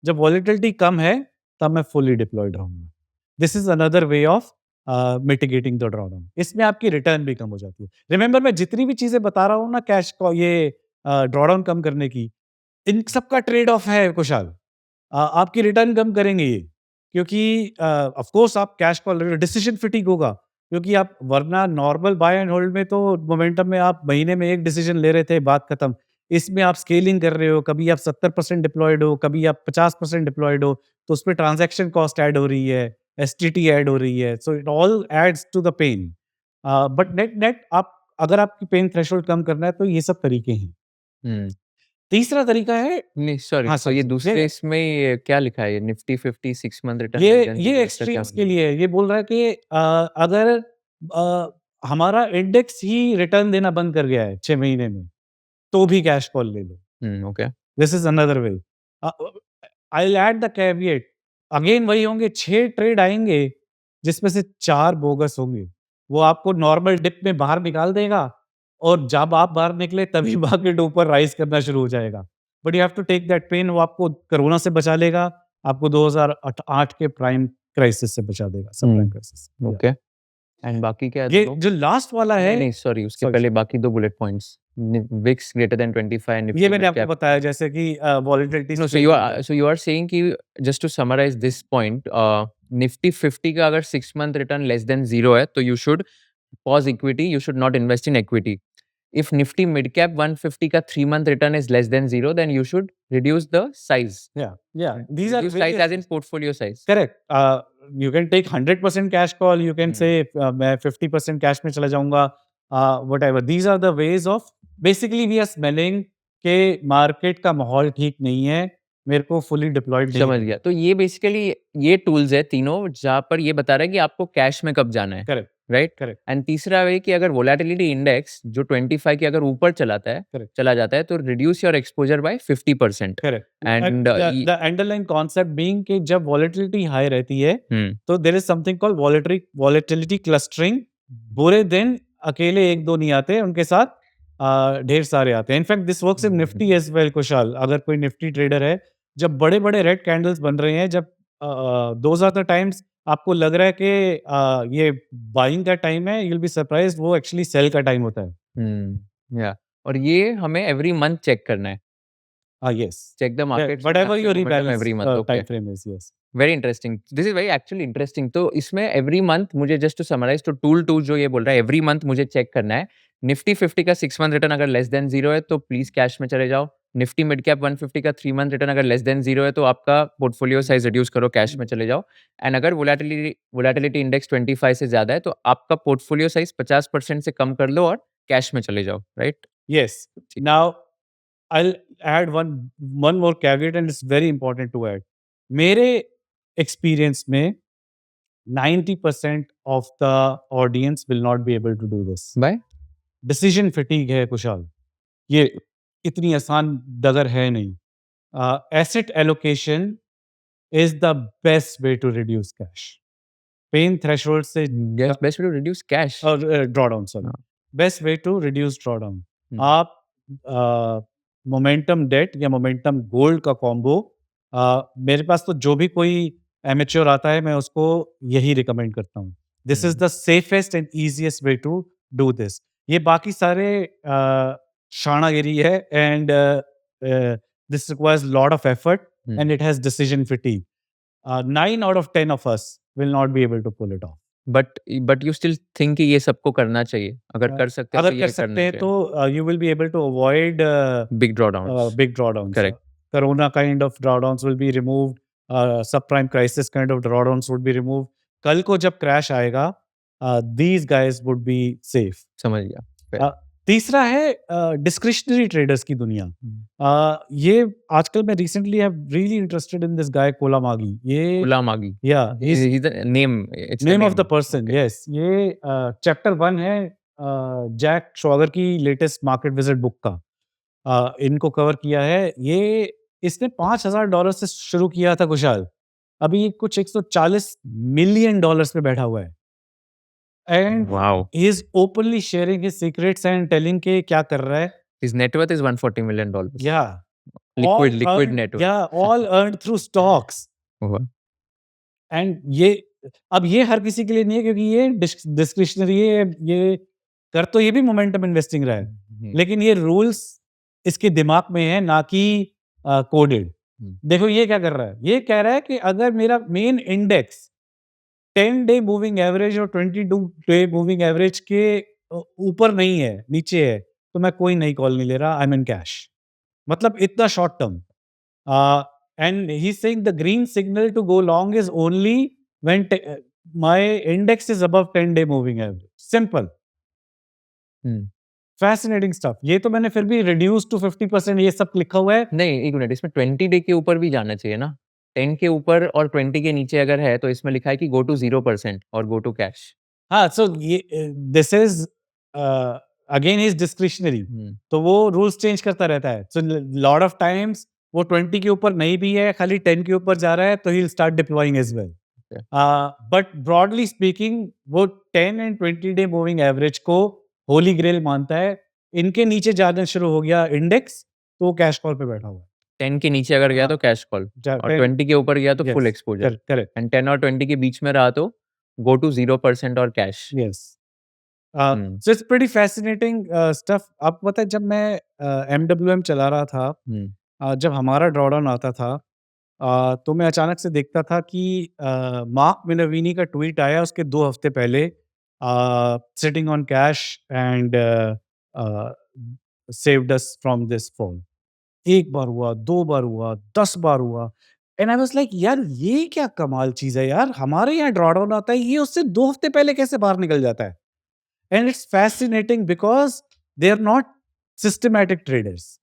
जब वॉलेटिलिटी कम है तब मैं फुली डिप्लॉयड रहूंगा. This is another way of mitigating the drawdown. इसमें आपकी रिटर्न भी कम हो जाती है. रिमेंबर, मैं जितनी भी चीजें बता रहा हूँ ना कैश को ये ड्रॉडाउन कम करने की, इन सबका ट्रेड ऑफ है कुशाल. आपकी रिटर्न कम करेंगे ये, क्योंकि ऑफ कोर्स आप कैश कॉल डिसीजन फिटिक होगा, क्योंकि आप वरना नॉर्मल बाय एंड होल्ड में तो मोमेंटम में आप महीने में एक डिसीजन ले रहे थे, बात खत्म. इसमें आप स्केलिंग कर रहे हो, कभी आप 70% डिप्लॉयड हो, कभी आप 50% डिप्लॉयड हो, तो उसमें ट्रांजैक्शन कॉस्ट ऐड हो रही है, एसटीटी ऐड हो रही है, so it all adds to the pain. But net net आप, अगर आपकी पेन थ्रेशोल्ड कम करना है तो ये सब तरीके हैं. हम्म. तीसरा तरीका है, नहीं सॉरी, हाँ तो ये सर, दूसरे इसमें ये क्या लिखा है, ये निफ्टी 50 6 मंथ रिटर्न ये लेस देन ये 0 ऐसा क्या एक्सट्रीम्स हो के लिए है. ये बोल रहा है कि अगर हमारा इंडेक्स ही रिटर्न देना बंद कर गया है 6 महीने में, तो भी कैश कॉल ले लो. गया? Okay. This is another way. I will add the caveat. Again वही होंगे, 6 ट्रेड आएंगे जिसमें से 4 बोगस होंगे. वो आपको नॉर्मल डिप में बाहर निकाल देगा, और जब आप बाहर निकले तभी मार्केट ऊपर राइज करना शुरू हो जाएगा. But you have to take that pain. वो आपको कोरोना से बचा लेगा, आपको 2008 के प्राइम क्राइसिस से बचा देगा, सब प्राइम क्राइसिस. ओके. एंड बाकी क्या है? ये दो जो लास्ट वाला है, नहीं नहीं सॉरी, उसके Sorry, पहले बाकी 2 bullet points. VIX greater than 25, ये निफ्टी मैंने मिड आपको कैप. बताया जैसे कि volatility. No, so you are saying कि just to summarize this point, Nifty 50 का अगर 6 month return less than 0 है, तो you should pause equity, you should not invest in equity. If Nifty mid cap 150 का 3 month return is less than 0, then you should reduce the size. Yeah, these are Reduce size various. as in portfolio size. Correct. You can take 100% cash call. You can say मैं 50% cash में चला जाऊंगा. Whatever. These are the ways of. Basically, we are smelling के market का माहौल ठीक नहीं है. मेरे को फुली डिप्लॉयड नहीं समझ गया. तो ये बेसिकली ये टूल्स है तीनों जहाँ पर ये बता रहा है कि आपको कैश में कब जाना है. करेक्ट. राइट. करेक्ट. एंड तीसरा है कि अगर वोलेटिलिटी इंडेक्स जो 25 के अगर ऊपर चलाता है, Correct. चला जाता है, तो reduce your exposure by 50%. Correct. And the underline concept being कि जब वॉलेटिलिटी हाई रहती है तो there is something called volatility clustering. बुरे दिन अकेले एक दो नहीं आते, उनके साथ ढेर सारे आते हैं. In fact this works in Nifty as well Kushal. अगर कोई निफ्टी ट्रेडर है, जब बड़े बड़े रेड कैंडल्स बन रहे हैं, जब दोज आर द टाइम्स आपको लग रहा है कि ये बाइंग का टाइम है, यू विल बी सरप्राइज्ड वो एक्चुअली सेल का टाइम होता है. या और ये हमें एवरी मंथ चेक करना है. Yes. Check the market Whatever your rebalance every month. Okay. time frame is, yes. Very interesting. This is very actually interesting. तो इसमें एवरी मंथ मुझे जस्ट टू समराइज, तो टूल जो ये बोल रहा है एवरी मंथ मुझे चेक करना है. निफ्टी 50 का 6 मंथ रिटर्न अगर लेस देन 0 है तो प्लीज कैश में चले जाओ. निफ्टी मिड कैप 150 का 3 मंथ रिटर्न अगर लेस देन 0 है तो आपका पोर्टफोलियो साइज रिड्यूस करो, कैश में चले जाओ. एंड अगर वोलेटिलिटी इंडेक्स 25 से ज्यादा है तो आपका पोर्टफोलियो साइज 50% से कम कर लो और कैश में चले जाओ. Right. Yes. Now, I'll add one more caveat, and it's very important to add. मेरे experience में 90% of the audience will not be able to do this. Bye. Decision fatigue है कुशाल. ये इतनी आसान डगर है नहीं. Asset allocation is the best way to reduce cash. Pain threshold से बेस्ट टू रिड्यूस कैश और drawdown, sorry. Best way to reduce drawdown. आप मोमेंटम डेट या मोमेंटम गोल्ड का कॉम्बो, मेरे पास तो जो भी कोई एमेच्योर आता है मैं उसको यही रिकमेंड करता हूँ. This is the safest and easiest way to do this. ये बाकी सारे शानागिरी है, and this requires lot of effort, and it has decision fatigue. 9 out of 10 of us will not be able to pull it off. But you still think कि ये सबको करना चाहिए. अगर कर सकते हैं अगर कर सकते हैं तो you will be able to avoid big drawdown. big drawdowns. Correct. Corona kind of drawdowns will be removed. Subprime crisis kind of drawdowns would be removed. कल को जब क्रैश आएगा, these guys would be safe. समझ गया. तीसरा है discretionary traders की दुनिया. ये आजकल मैं recently I am really interested in this guy कोलामागी. ये गुलामागी. या He's the name. It's the name of name. The person. Yes, ये चैप्टर 1 है जैक श्वागर की लेटेस्ट मार्केट विजिट बुक का. इनको कवर किया है. ये इसने $5,000 से शुरू किया था कुशाल. अभी ये कुछ $140 मिलियन पे बैठा हुआ है. And Wow. He is openly sharing his secrets and telling के क्या कर रहा है. His net worth is $140 million. या liquid net worth. all earned through stocks. And ये अब ये हर किसी के लिए नहीं है, क्योंकि ये डिस्क्रिशनरी है, ये कर तो ये भी मोमेंटम इन्वेस्टिंग रहा है, लेकिन ये रूल्स इसके दिमाग में है, ना कि कोडेड। देखो ये क्या कर रहा है, ये कह रहा है कि अगर मेरा main index 10-day moving average और 22-day मूविंग एवरेज के ऊपर नहीं है, नीचे है, तो मैं कोई नई कॉल नहीं ले रहा, आई एम इन कैश। मतलब इतना short term. And he's saying the green signal to go long is only when my index is above 10-day moving average. Simple. Fascinating stuff. ये तो मैंने फिर भी reduce to 50% ये सब लिखा हुआ है। नहीं, एक मिनट, इसमें 20 डे के ऊपर भी जाना चाहिए ना। 10 के ऊपर और 20 के नीचे अगर है तो इसमें लिखा है कि go to 0% और go to cash। हाँ, so ये this is again is discretionary. तो वो rules change करता रहता है। So lot of times वो 20 के ऊपर नहीं भी है, खाली 10 के ऊपर जा रहा है, तो he'll start deploying as well. But broadly speaking, वो 10 and 20 day moving average को होली ग्रेल मानता है। इनके नीचे जाना शुरू हो गया इंडेक्स, तो वो कैश कॉल पे बैठा हुआ है। 10 के नीचे अगर गया तो कैश कॉल, और 20 के ऊपर गया तो फुल एक्सपोजर। करेक्ट। एंड 10 और 20 के बीच में रहा तो गो टू 0% और cash. Yes. So it's pretty fascinating stuff. अब पता है, जब मैं MWM चला रहा था, जब हमारा ड्रॉडाउन आता था, तो मैं अचानक से देखता था कि मार्क मिनवीनी का ट्वीट आया उसके 2 हफ्ते पहले, sitting on cash and saved us from this fall. 1 बार हुआ, 2 बार हुआ, 10 बार हुआ, एंड आई वाज लाइक यार ये क्या कमाल चीज़ है यार, हमारे यहाँ ड्रॉडाउन आता है, ये उससे 2 हफ्ते पहले कैसे बाहर निकल जाता है? And it's fascinating because they are not systematic traders,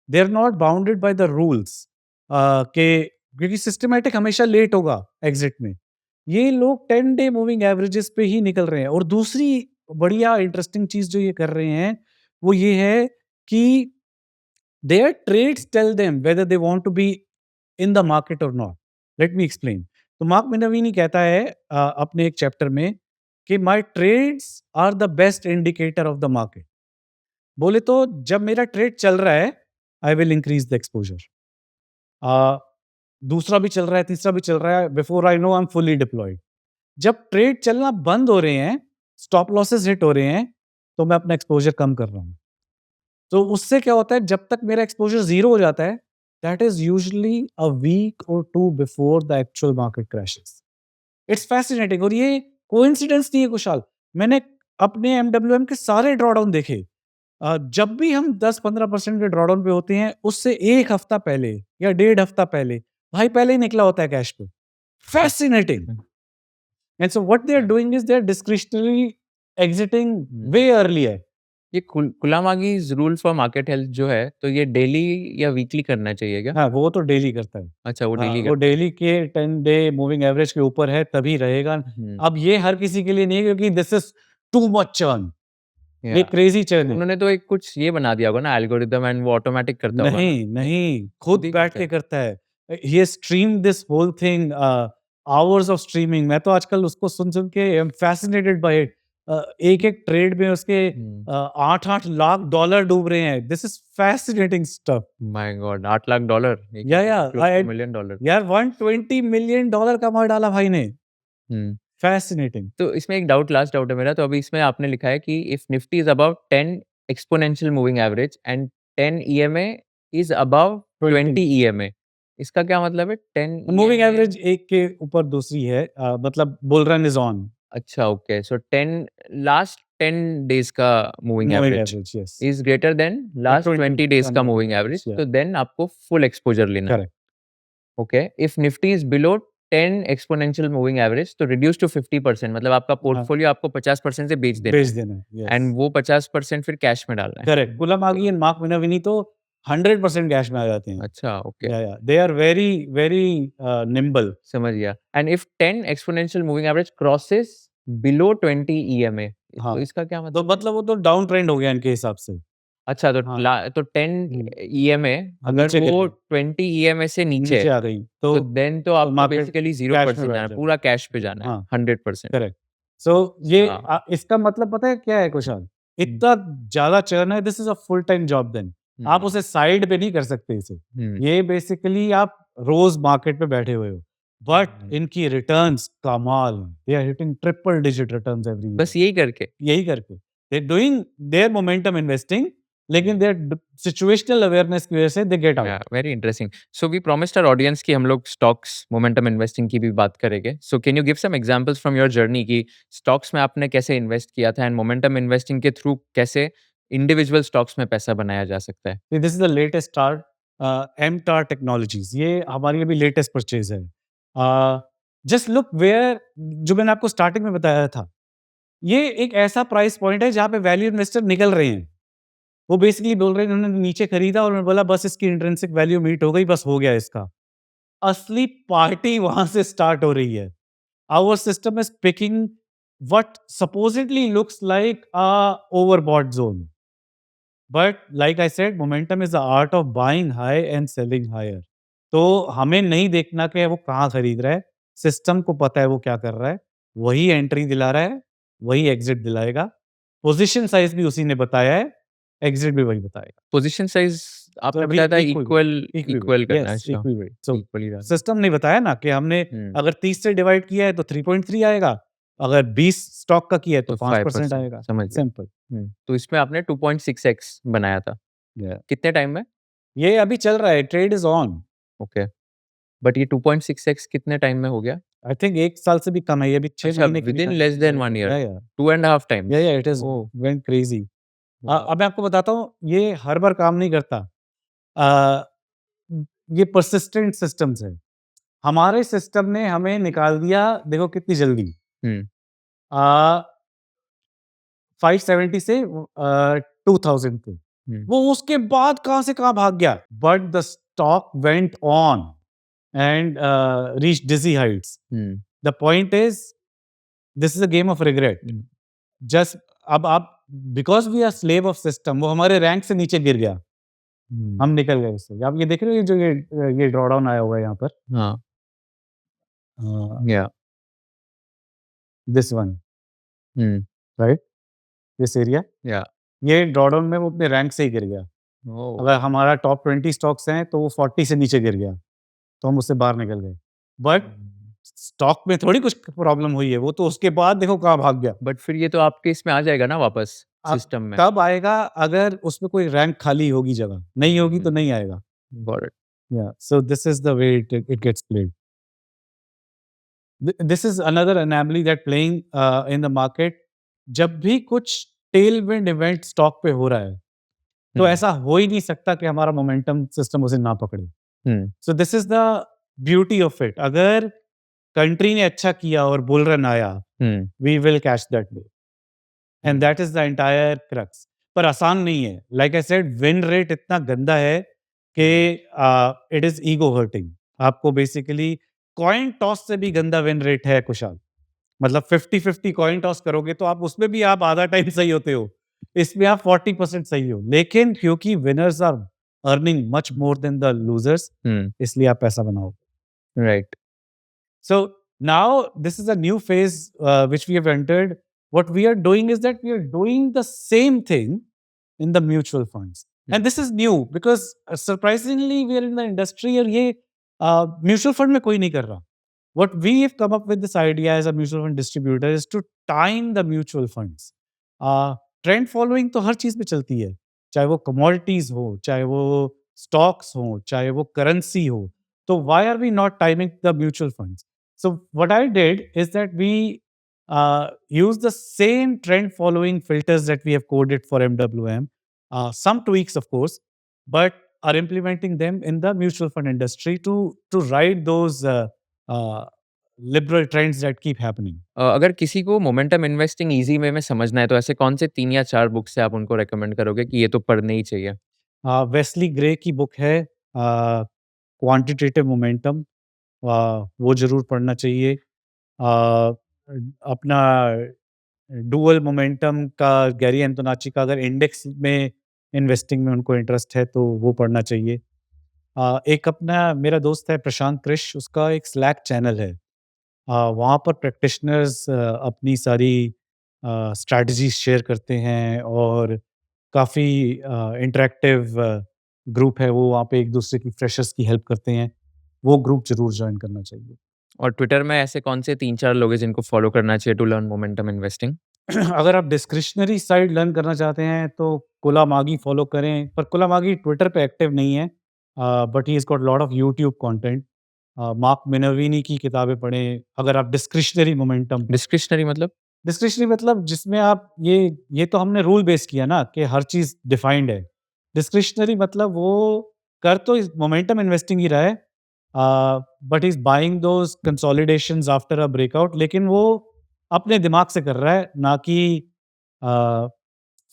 they are not bounded by the rules, क्योंकि सिस्टमैटिक हमेशा लेट होगा एग्जिट में। ये लोग 10 डे मूविंग एवरेजेस पे ही निकल रहे हैं। और दूसरी बढ़िया इंटरेस्टिंग चीज जो ये कर रहे हैं वो ये है कि their trades tell them whether they want to be in the market or not. Let me explain. तो मार्क मिनवीनी कहता है अपने एक चैप्टर में कि my trades are the best indicator of the market. बोले तो जब मेरा ट्रेड चल रहा है, I will increase the exposure. दूसरा भी चल रहा है, तीसरा भी चल रहा है, before I know I'm fully deployed. जब ट्रेड चलना बंद हो रहे हैं, स्टॉप लॉसेस हिट हो रहे हैं, तो मैं अपना एक्सपोजर कम कर रहा हूँ। तो उससे क्या होता है, जब तक मेरा एक्सपोजर 0 हो जाता है, that is usually a week और 2 before the actual market crashes. It's fascinating. और ये कोइंसिडेंस नहीं है कुशाल, मैंने अपने MWM के सारे ड्रॉडाउन देखे। जब भी हम 10-15% के ड्रॉडाउन पे होते हैं, उससे 1 हफ्ता पहले या 1.5 हफ्ता पहले भाई पहले ही निकला होता है कैश पे। Fascinating. And so what they are doing is they are discretionary exiting way earlier. ये Kullamagi's rule for market health जो है, तो ये डेली या वीकली करना चाहिए क्या? हाँ, वो तो डेली करता है। अच्छा, वो डेली वो डेली के 10 डे मूविंग एवरेज के ऊपर है तभी रहेगा। अब ये हर किसी के लिए नहीं है, क्योंकि this is too much churn. ये क्रेजी चर्न है। उन्होंने तो एक कुछ ये बना दिया होगा ना एल्गोरिदम, एंड वो ऑटोमेटिक करता होगा। नहीं, खुद बैठ के करता है। He stream this whole thing, hours of streaming. मैं तो आजकल उसको सुन के I am fascinated by it. एक-एक ट्रेड में उसके 8-8 लाख डॉलर डूब रहे हैं। This is fascinating stuff. My god, $8 lakh. $1 million. यार $120 मिलियन कमा डाला भाई ने। फैसिनेटिंग। तो इसमें एक लास्ट डाउट है मेरा। तो अभी इसमें आपने लिखा है कि if Nifty is above 10 exponential moving average and 10 EMA is above 20 EMA, इसका क्या मतलब है? 10 मूविंग एवरेज एक के ऊपर दूसरी है, मतलब बुल रन इज ऑन। अच्छा, ओके। सो 10 लास्ट 10 डेज का moving average is greater than last 20 days का मूविंग एवरेज, तो देन आपको फुल एक्सपोजर लेना है। Okay, if Nifty is below 10 exponential moving average तो रिड्यूस टू 50%, मतलब आपका पोर्टफोलियो आपको 50% से बेच देना है, एंड वो 50% फिर कैश में डालना है। करेक्ट। कुलामागी एंड मार्क मिनवीनी तो 100% कैश में आ जाते हैं। अच्छा, okay. They are very very nimble. समझ गया। And if 10 exponential moving average crosses below 20 EMA, तो इसका क्या मतलब? तो मतलब वो तो डाउन ट्रेंड हो गया इनके हिसाब से। अच्छा, तो 10 EMA अगर वो 20 EMA से नीचे आ गई तो देन तो आपको बेसिकली 0% जाना है, पूरा कैश पे जाना है। 100%। करेक्ट। सो ये इसका मतलब पता है क्या है कुशाल? इतना ज्यादा चर्न है, this is a full time job then. आप उसे साइड पे नहीं कर सकते इसे। हम्म, ये बेसिकली आप रोज मार्केट पे बैठे हुए हो, बट इनकी रिटर्न्स कमाल, they are hitting triple digit returns every बस ईयर। यही करके यही करके they doing their momentum investing, लेकिन देयर सिचुएशनल अवेयरनेस की वजह से दे गेट या out. Very interesting. So we promised our audience कि हम लोग स्टॉक्स मोमेंटम इन्वेस्टिंग की भी बात करेंगे। So can you give some examples from your journey कि स्टॉक्स में आपने कैसे इन्वेस्ट किया था एंड मोमेंटम इन्वेस्टिंग के थ्रू कैसे इंडिविजुअल स्टॉक्स में पैसा बनाया जा सकता है? This is the latest start, MTAR technologies, ये हमारी अभी लेटेस्ट परचेज है। जस्ट लुक वेयर, जो मैंने आपको स्टार्टिंग में बताया था, ये एक ऐसा प्राइस पॉइंट है जहाँ पे वैल्यू इन्वेस्टर निकल रहे हैं। वो बेसिकली बोल रहे हैं उन्होंने नीचे खरीदा और उन्होंने बोला बस इसकी इंट्रिंसिक वैल्यू मीट हो गई, बस हो गया इसका। असली पार्टी वहां से स्टार्ट हो रही है। Our system is picking what supposedly looks like a overbought zone. But like I said, momentum is the art of buying high and selling higher. तो हमें नहीं देखना कि वो कहाँ खरीद रहा है, सिस्टम को पता है वो क्या कर रहा है, वही एंट्री दिला रहा है, वही एग्जिट दिलाएगा। पोजीशन साइज भी उसी ने बताया है, एग्जिट भी वही बताएगा। पोजीशन साइज तो आपने अभी बताया था इक्वल इक्वल इक्विवेट, इक्वल करना है। यस अच्छा, इक्विवेट। सो इक्वली डाल। सिस्टम ने बताया ना कि हमने हुँ, अगर 30 से डिवाइड किया है तो 3.3 आएगा, अगर 20 स्टॉक का किया है तो तो 5% 5% आएगा। समझ गया। सिंपल। तो इसमें आपने 2.6x बनाया था। कितने टाइम में? ये अभी चल रहा है, trade is on. Okay, but ये 2.6x कितने टाइम में हो गया? आई थिंक 1 साल से भी कम है, ये अभी 6 अच्छा, महीने के लिए विदिन लेस देन 1 ईयर, या 2 and half times. It is oh! Went crazy. वाह! अब मैं आपको बताता हूँ, ये हर बार काम नहीं करता। अ, ये परसिस्टेंट सिस्टम्स है। हमारे सिस्टम ने हमें निकाल दिया, देखो कितनी जल्दी। हुँ, अ, 570 से 2000 पे। हुँ, वो उसके बाद कहाँ से कहाँ भाग गया। But the stock went on and reach dizzy heights. Hmm, the point is, this is a game of regret. Hmm, just अब आप, because we are slave of system, वो हमारे रैंक से नीचे गिर गया, हुँ, हम निकल गए उससे। आप ये देख रहे हो, ये जो ये ड्रॉडाउन आया हुआ है यहाँ पर, हाँ, या, this one, hmm, right, this area, या, ये ड्रॉडाउन में वो अपने रैंक से ही गिर गया। ओह! अगर हमारा टॉप 20 स्टॉक्स हैं तो वो 40 से नीचे गिर गया, तो हम उससे बाहर निकल गए। बट स्टॉक में थोड़ी कुछ प्रॉब्लम हुई है, वो तो उसके बाद देखो कहाँ भाग गया। बट फिर ये तो आपके इसमें आ जाएगा ना वापस अब सिस्टम में? तब आएगा अगर उसमें कोई रैंक खाली होगी जगह, नहीं होगी तो हुँ, नहीं आएगा। Got it. Yeah so this is the way it gets played. This is another anomaly that playing in the market. जब भी कुछ टेल विंड इवेंट स्टॉक पे हो रहा है, तो हुँ, ऐसा हो ही नहीं सकता कि हमारा मोमेंटम सिस्टम उसे ना पकड़े। Hmm, so this is the beauty of it. अगर कंट्री ने अच्छा किया और बुल रन आया, hmm, we will catch that day, and hmm, that is the entire crux. पर आसान नहीं है। Like I said, win rate इतना गंदा है कि इट इज ईगो हर्टिंग। आपको बेसिकली कॉइन टॉस से भी गंदा विन रेट है कुशाल। मतलब 50-50 कॉइन टॉस करोगे तो आप उसमें भी आप आधा टाइम सही होते हो, इसमें आप 40% सही हो। लेकिन क्योंकि winners are earning much more than the losers, hmm, इसलिए आप पैसा बनाओ। Right. So now this is a new phase which we have entered. What we are doing is that we are doing the same thing in the mutual funds. Hmm, And this is new because surprisingly we are in the industry और ये mutual fund में कोई नहीं कर रहा. What we have come up with this idea as a mutual fund distributor is to time the mutual funds. Trend following तो हर चीज में चलती है, चाहे वो कमोडिटीज हो, चाहे वो स्टॉक्स हो, चाहे वो करेंसी हो. So why are we not timing the mutual funds? So what I did is that we use the same trend following filters that we have coded for MWM, some tweaks of course, but are implementing them in the mutual fund industry to ride those uh, liberal trends that keep happening. अगर किसी को momentum investing easy way में समझना है तो ऐसे कौन से 3 या 4 बुक्स से आप उनको रिकमेंड करोगे कि ये तो पढ़ने ही चाहिए? वेस्ली ग्रे की बुक है क्वांटिटेटिव मोमेंटम, वो जरूर पढ़ना चाहिए. अपना डुअल मोमेंटम का गैरी एंटोनाची का, अगर इंडेक्स में इन्वेस्टिंग में उनको इंटरेस्ट है तो वो पढ़ना चाहिए. एक अपना मेरा दोस्त है प्रशांत कृष, उसका एक स्लैक चैनल है. वहाँ पर प्रैक्टिशनर्स अपनी सारी स्ट्रैटेजीज शेयर करते हैं और काफ़ी इंटरेक्टिव ग्रुप है, वो वहाँ पे एक दूसरे की फ्रेशर्स की हेल्प करते हैं, वो ग्रुप ज़रूर ज्वाइन करना चाहिए। और ट्विटर में ऐसे कौन से 3-4 लोग हैं जिनको फॉलो करना चाहिए टू लर्न मोमेंटम इन्वेस्टिंग? अगर आप डिस्क्रिशनरी साइड लर्न करना चाहते हैं तो कुलामागी फॉलो करें, पर कुलामागी ट्विटर पे एक्टिव नहीं है, but he is got lot of YouTube content. Mark Minervini की किताबें पढ़ें अगर आप डिस्क्रिशनरी मोमेंटम। डिस्क्रिशनरी मतलब? डिस्क्रिशनरी मतलब जिसमें आप ये तो हमने रूल बेस किया ना कि हर चीज़ डिफाइंड है। डिस्क्रिशनरी मतलब वो कर तो इस मोमेंटम इन्वेस्टिंग ही रहा है, but is buying those consolidations after a breakout, लेकिन वो अपने दिमाग से कर रहा है, ना कि अ,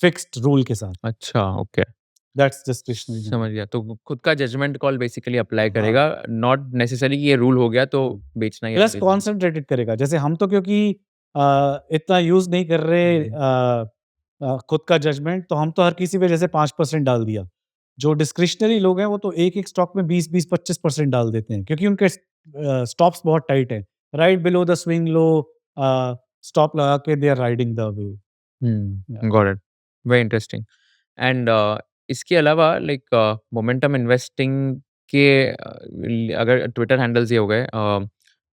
फिक्स्ड रूल के साथ। अच्छा, ओके। दैट्स डिस्क्रिशनरी समझ मोमेंटम। गया। तो खुद का जजमेंट कॉल बेसिकली अप्लाई हाँ। करेगा, नॉट नेसेसरी कि ये रूल हो गया तो हुँ। बेचना ही है तो प्लस बेचना ही कॉन्सन्ट्रेटेड करेगा। जैसे हम तो क्योंकि इतना यूज़ नहीं कर रहे खुद का जजमेंट, तो हम तो हर किसी पे जैसे 5% डाल दिया। जो डिस्क्रिशनरी लोग हैं वो तो एक-एक स्टॉक में 20-20, 25% डाल देते हैं क्योंकि उनके स्टॉप्स बहुत टाइट हैं। Right below the swing low stop लगा के they are riding the wave. Yeah got it. Very interesting. And इसके अलावा लाइक मोमेंटम इन्वेस्टिंग के अगर ट्विटर हैंडल्स ये हो गए,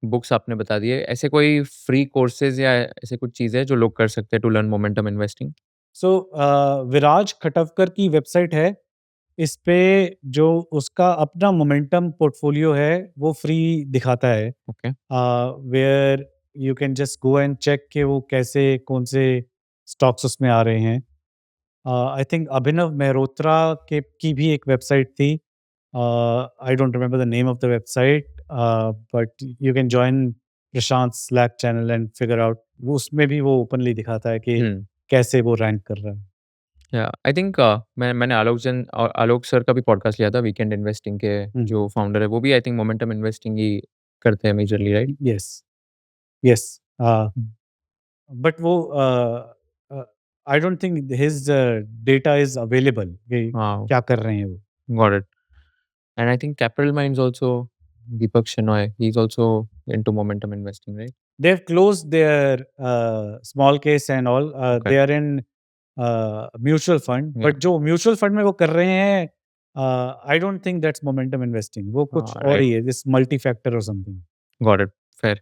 बुक्स आपने बता दिए, ऐसे कोई फ्री कोर्सेज या ऐसे कुछ चीज़ें जो लोग कर सकते हैं टू लर्न मोमेंटम इन्वेस्टिंग? सो विराज खटवकर की वेबसाइट है। इस पे जो उसका अपना मोमेंटम पोर्टफोलियो है वो फ्री दिखाता है, okay. Where you can just go and check कि वो कैसे कौन से स्टॉक्स उसमें आ रहे हैं। आई थिंक अभिनव मेहरोत्रा के की भी एक वेबसाइट थी, I don't remember the name of the website, but you can join Prashant slack channel and figure out, वो उसमें भी वो ओपनली दिखाता है कि हुँ। कैसे वो रैंक कर रहा है। या आई थिंक मैंने आलोक सर का भी पॉडकास्ट लिया था, वीकेंड इन्वेस्टिंग के हुँ, जो फाउंडर है, वो भी आई थिंक मोमेंटम इन्वेस्टिंग ही करते हैं majorly, right? Yes, yes, hmm. But वो I don't think his data is available कि हाँ, क्या कर रहे हैं वो। Got it. And I think Capital Minds also, Deepak Shenoy, he is also into momentum investing, right? They have closed their small case and all. Okay, They are in mutual fund, yeah, but जो mutual fund में वो कर रहे हैं, आई don't think that's momentum investing, वो कुछ हाँ, और राइट, ही है, दिस मल्टी फैक्टर और something. Got it, fair.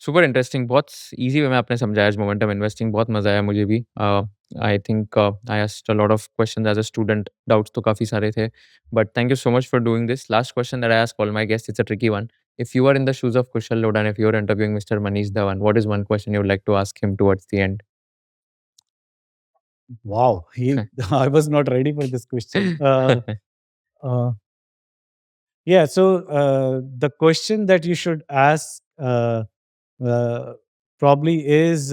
Super interesting, बहुत ईज़ी वे में आपने समझाया आज मोमेंटम इन्वेस्टिंग, बहुत मज़ा आया मुझे भी। I think I asked a lot of questions as a student, doubts तो काफ़ी सारे थे, but thank you so much for doing this. Last question that I ask all my guests, it's a tricky one. If you are in the shoes of Kushal Lodha and if you are interviewing Mr. Manish Dhawan, what is one question you would like to ask him towards the end? Wow, I was not ready for this question. Uh, yeah, so the question that you should ask uh, probably is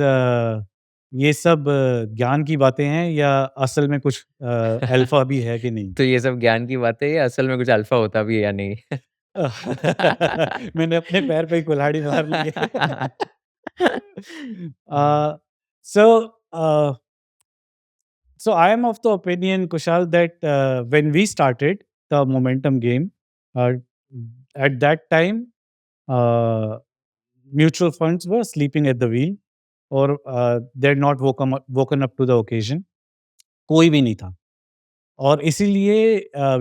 ये सब ज्ञान की बातें हैं या असल में कुछ अल्फा भी है कि नहीं? तो ये सब ज्ञान की बातें हैं या असल में कुछ अल्फा होता भी है या नहीं? मैंने अपने पैर पे ही कुल्हाड़ी मार ली है। So, so I am of the opinion, Kushal, that when we started the momentum game, uh, at that time, uh, mutual funds were sleeping at the wheel, or they had not woken up to the occasion. कोई भी नहीं था, और इसीलिए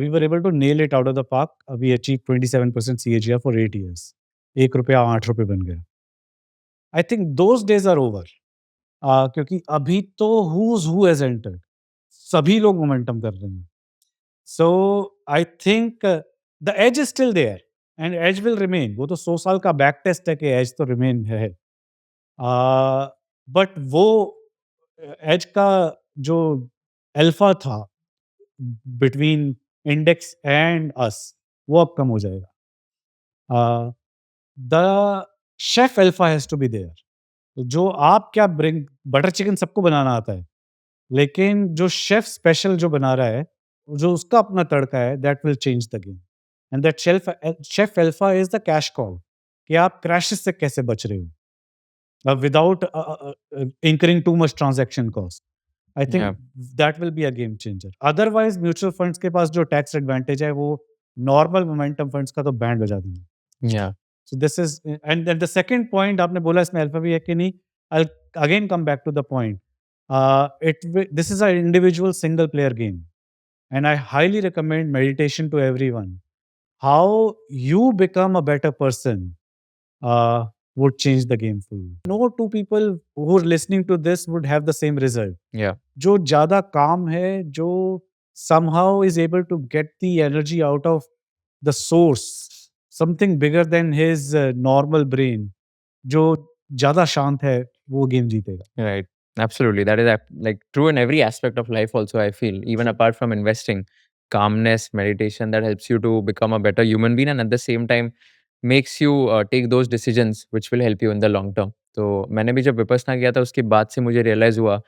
we were able to nail it out of the park. We achieved 27% CAGR for 8 years. ₹1 ₹8 बन गया। I think those days are over. क्योंकि अभी तो who's who has entered. सभी लोग मोमेंटम कर रहे हैं। So I think the edge is still there and edge will remain. वो तो 100 साल का बैक टेस्ट है कि एज तो रिमेन है। बट वो एज का जो अल्फा था बिटवीन इंडेक्स एंड अस, वो अब कम हो जाएगा। The chef alpha has to be there. जो आप क्या ब्रिंग, बटर चिकन सबको बनाना आता है, लेकिन जो शेफ स्पेशल जो बना रहा है, जो उसका अपना तड़का है, that will change the game. And that chef alpha is the cash cow, कि आप क्रैशेस से कैसे बच रहे हो without incurring too much transaction cost. I think yeah, that will be a game changer. Otherwise mutual funds के पास जो टैक्स एडवांटेज है, वो नॉर्मल मोमेंटम फंड्स का तो बैंड बजा देंगे। या, So this is, and the second point आपने बोला इसमें अल्फा भी है कि नहीं, I'll again come back to the point. This is an individual single player game, and I highly recommend meditation to everyone. How you become a better person would change the game for you. No two people who are listening to this would have the same result. Yeah. जो ज़्यादा calm है, जो somehow is able to get the energy out of the source, something bigger than his normal brain, जो ज़्यादा शांत है, वो game जीतेगा. Right. Absolutely. That is like true in every aspect of life, also, I feel, even apart from investing. Calmness, meditation that helps you to become a better human being and at the same time makes you take those decisions which will help you in the long term. तो मैंने भी जब विपස්සना किया था उसके बाद से मुझे रियलाइज हुआ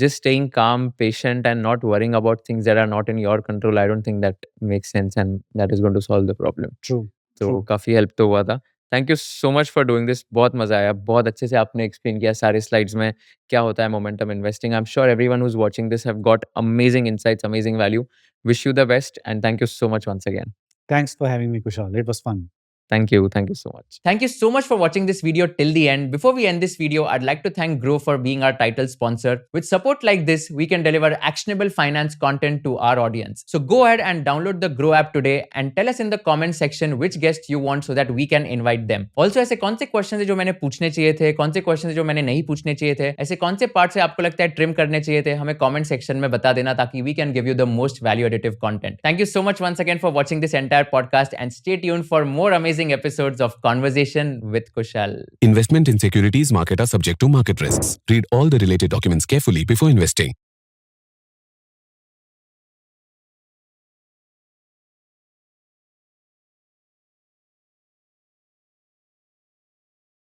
just staying calm, patient, and not worrying about things that are not in your control, I don't think that makes sense and that is going to solve the problem. True. तो True. काफ़ी help तो हुआ था. Thank you so much for doing this. बहुत मज़ा आया. बहुत अच्छे से आपने एक्सप्लेन किया सारे स्लाइड्स में क्या होता है momentum investing. I am sure everyone who is watching this have got amazing insights, amazing value. Wish you the best and thank you so much once again. Thanks for having me, Kushal. It was fun. Thank you so much. Thank you so much for watching this video till the end. Before we end this video, I'd like to thank Grow for being our title sponsor. With support like this, we can deliver actionable finance content to our audience. So go ahead and download the Grow app today and tell us in the comment section which guest you want so that we can invite them. Also, ऐसे कौन से question है जो मैंने पूछने चाहिए थे, कौन से क्वेश्चन है जो मैंने नहीं पूछने चाहिए थे, ऐसे कौन से पार्ट से आपको लगता है ट्रिम करने चाहिए थे, हमें कमेंट सेक्शन में बता देना ताकि we can give you the most value additive content. Thank you so much once again for watching this entire podcast and stay tuned for more amazing episodes of Conversation with Kushal. Investment in securities market are subject to market risks. Read all the related documents carefully before investing.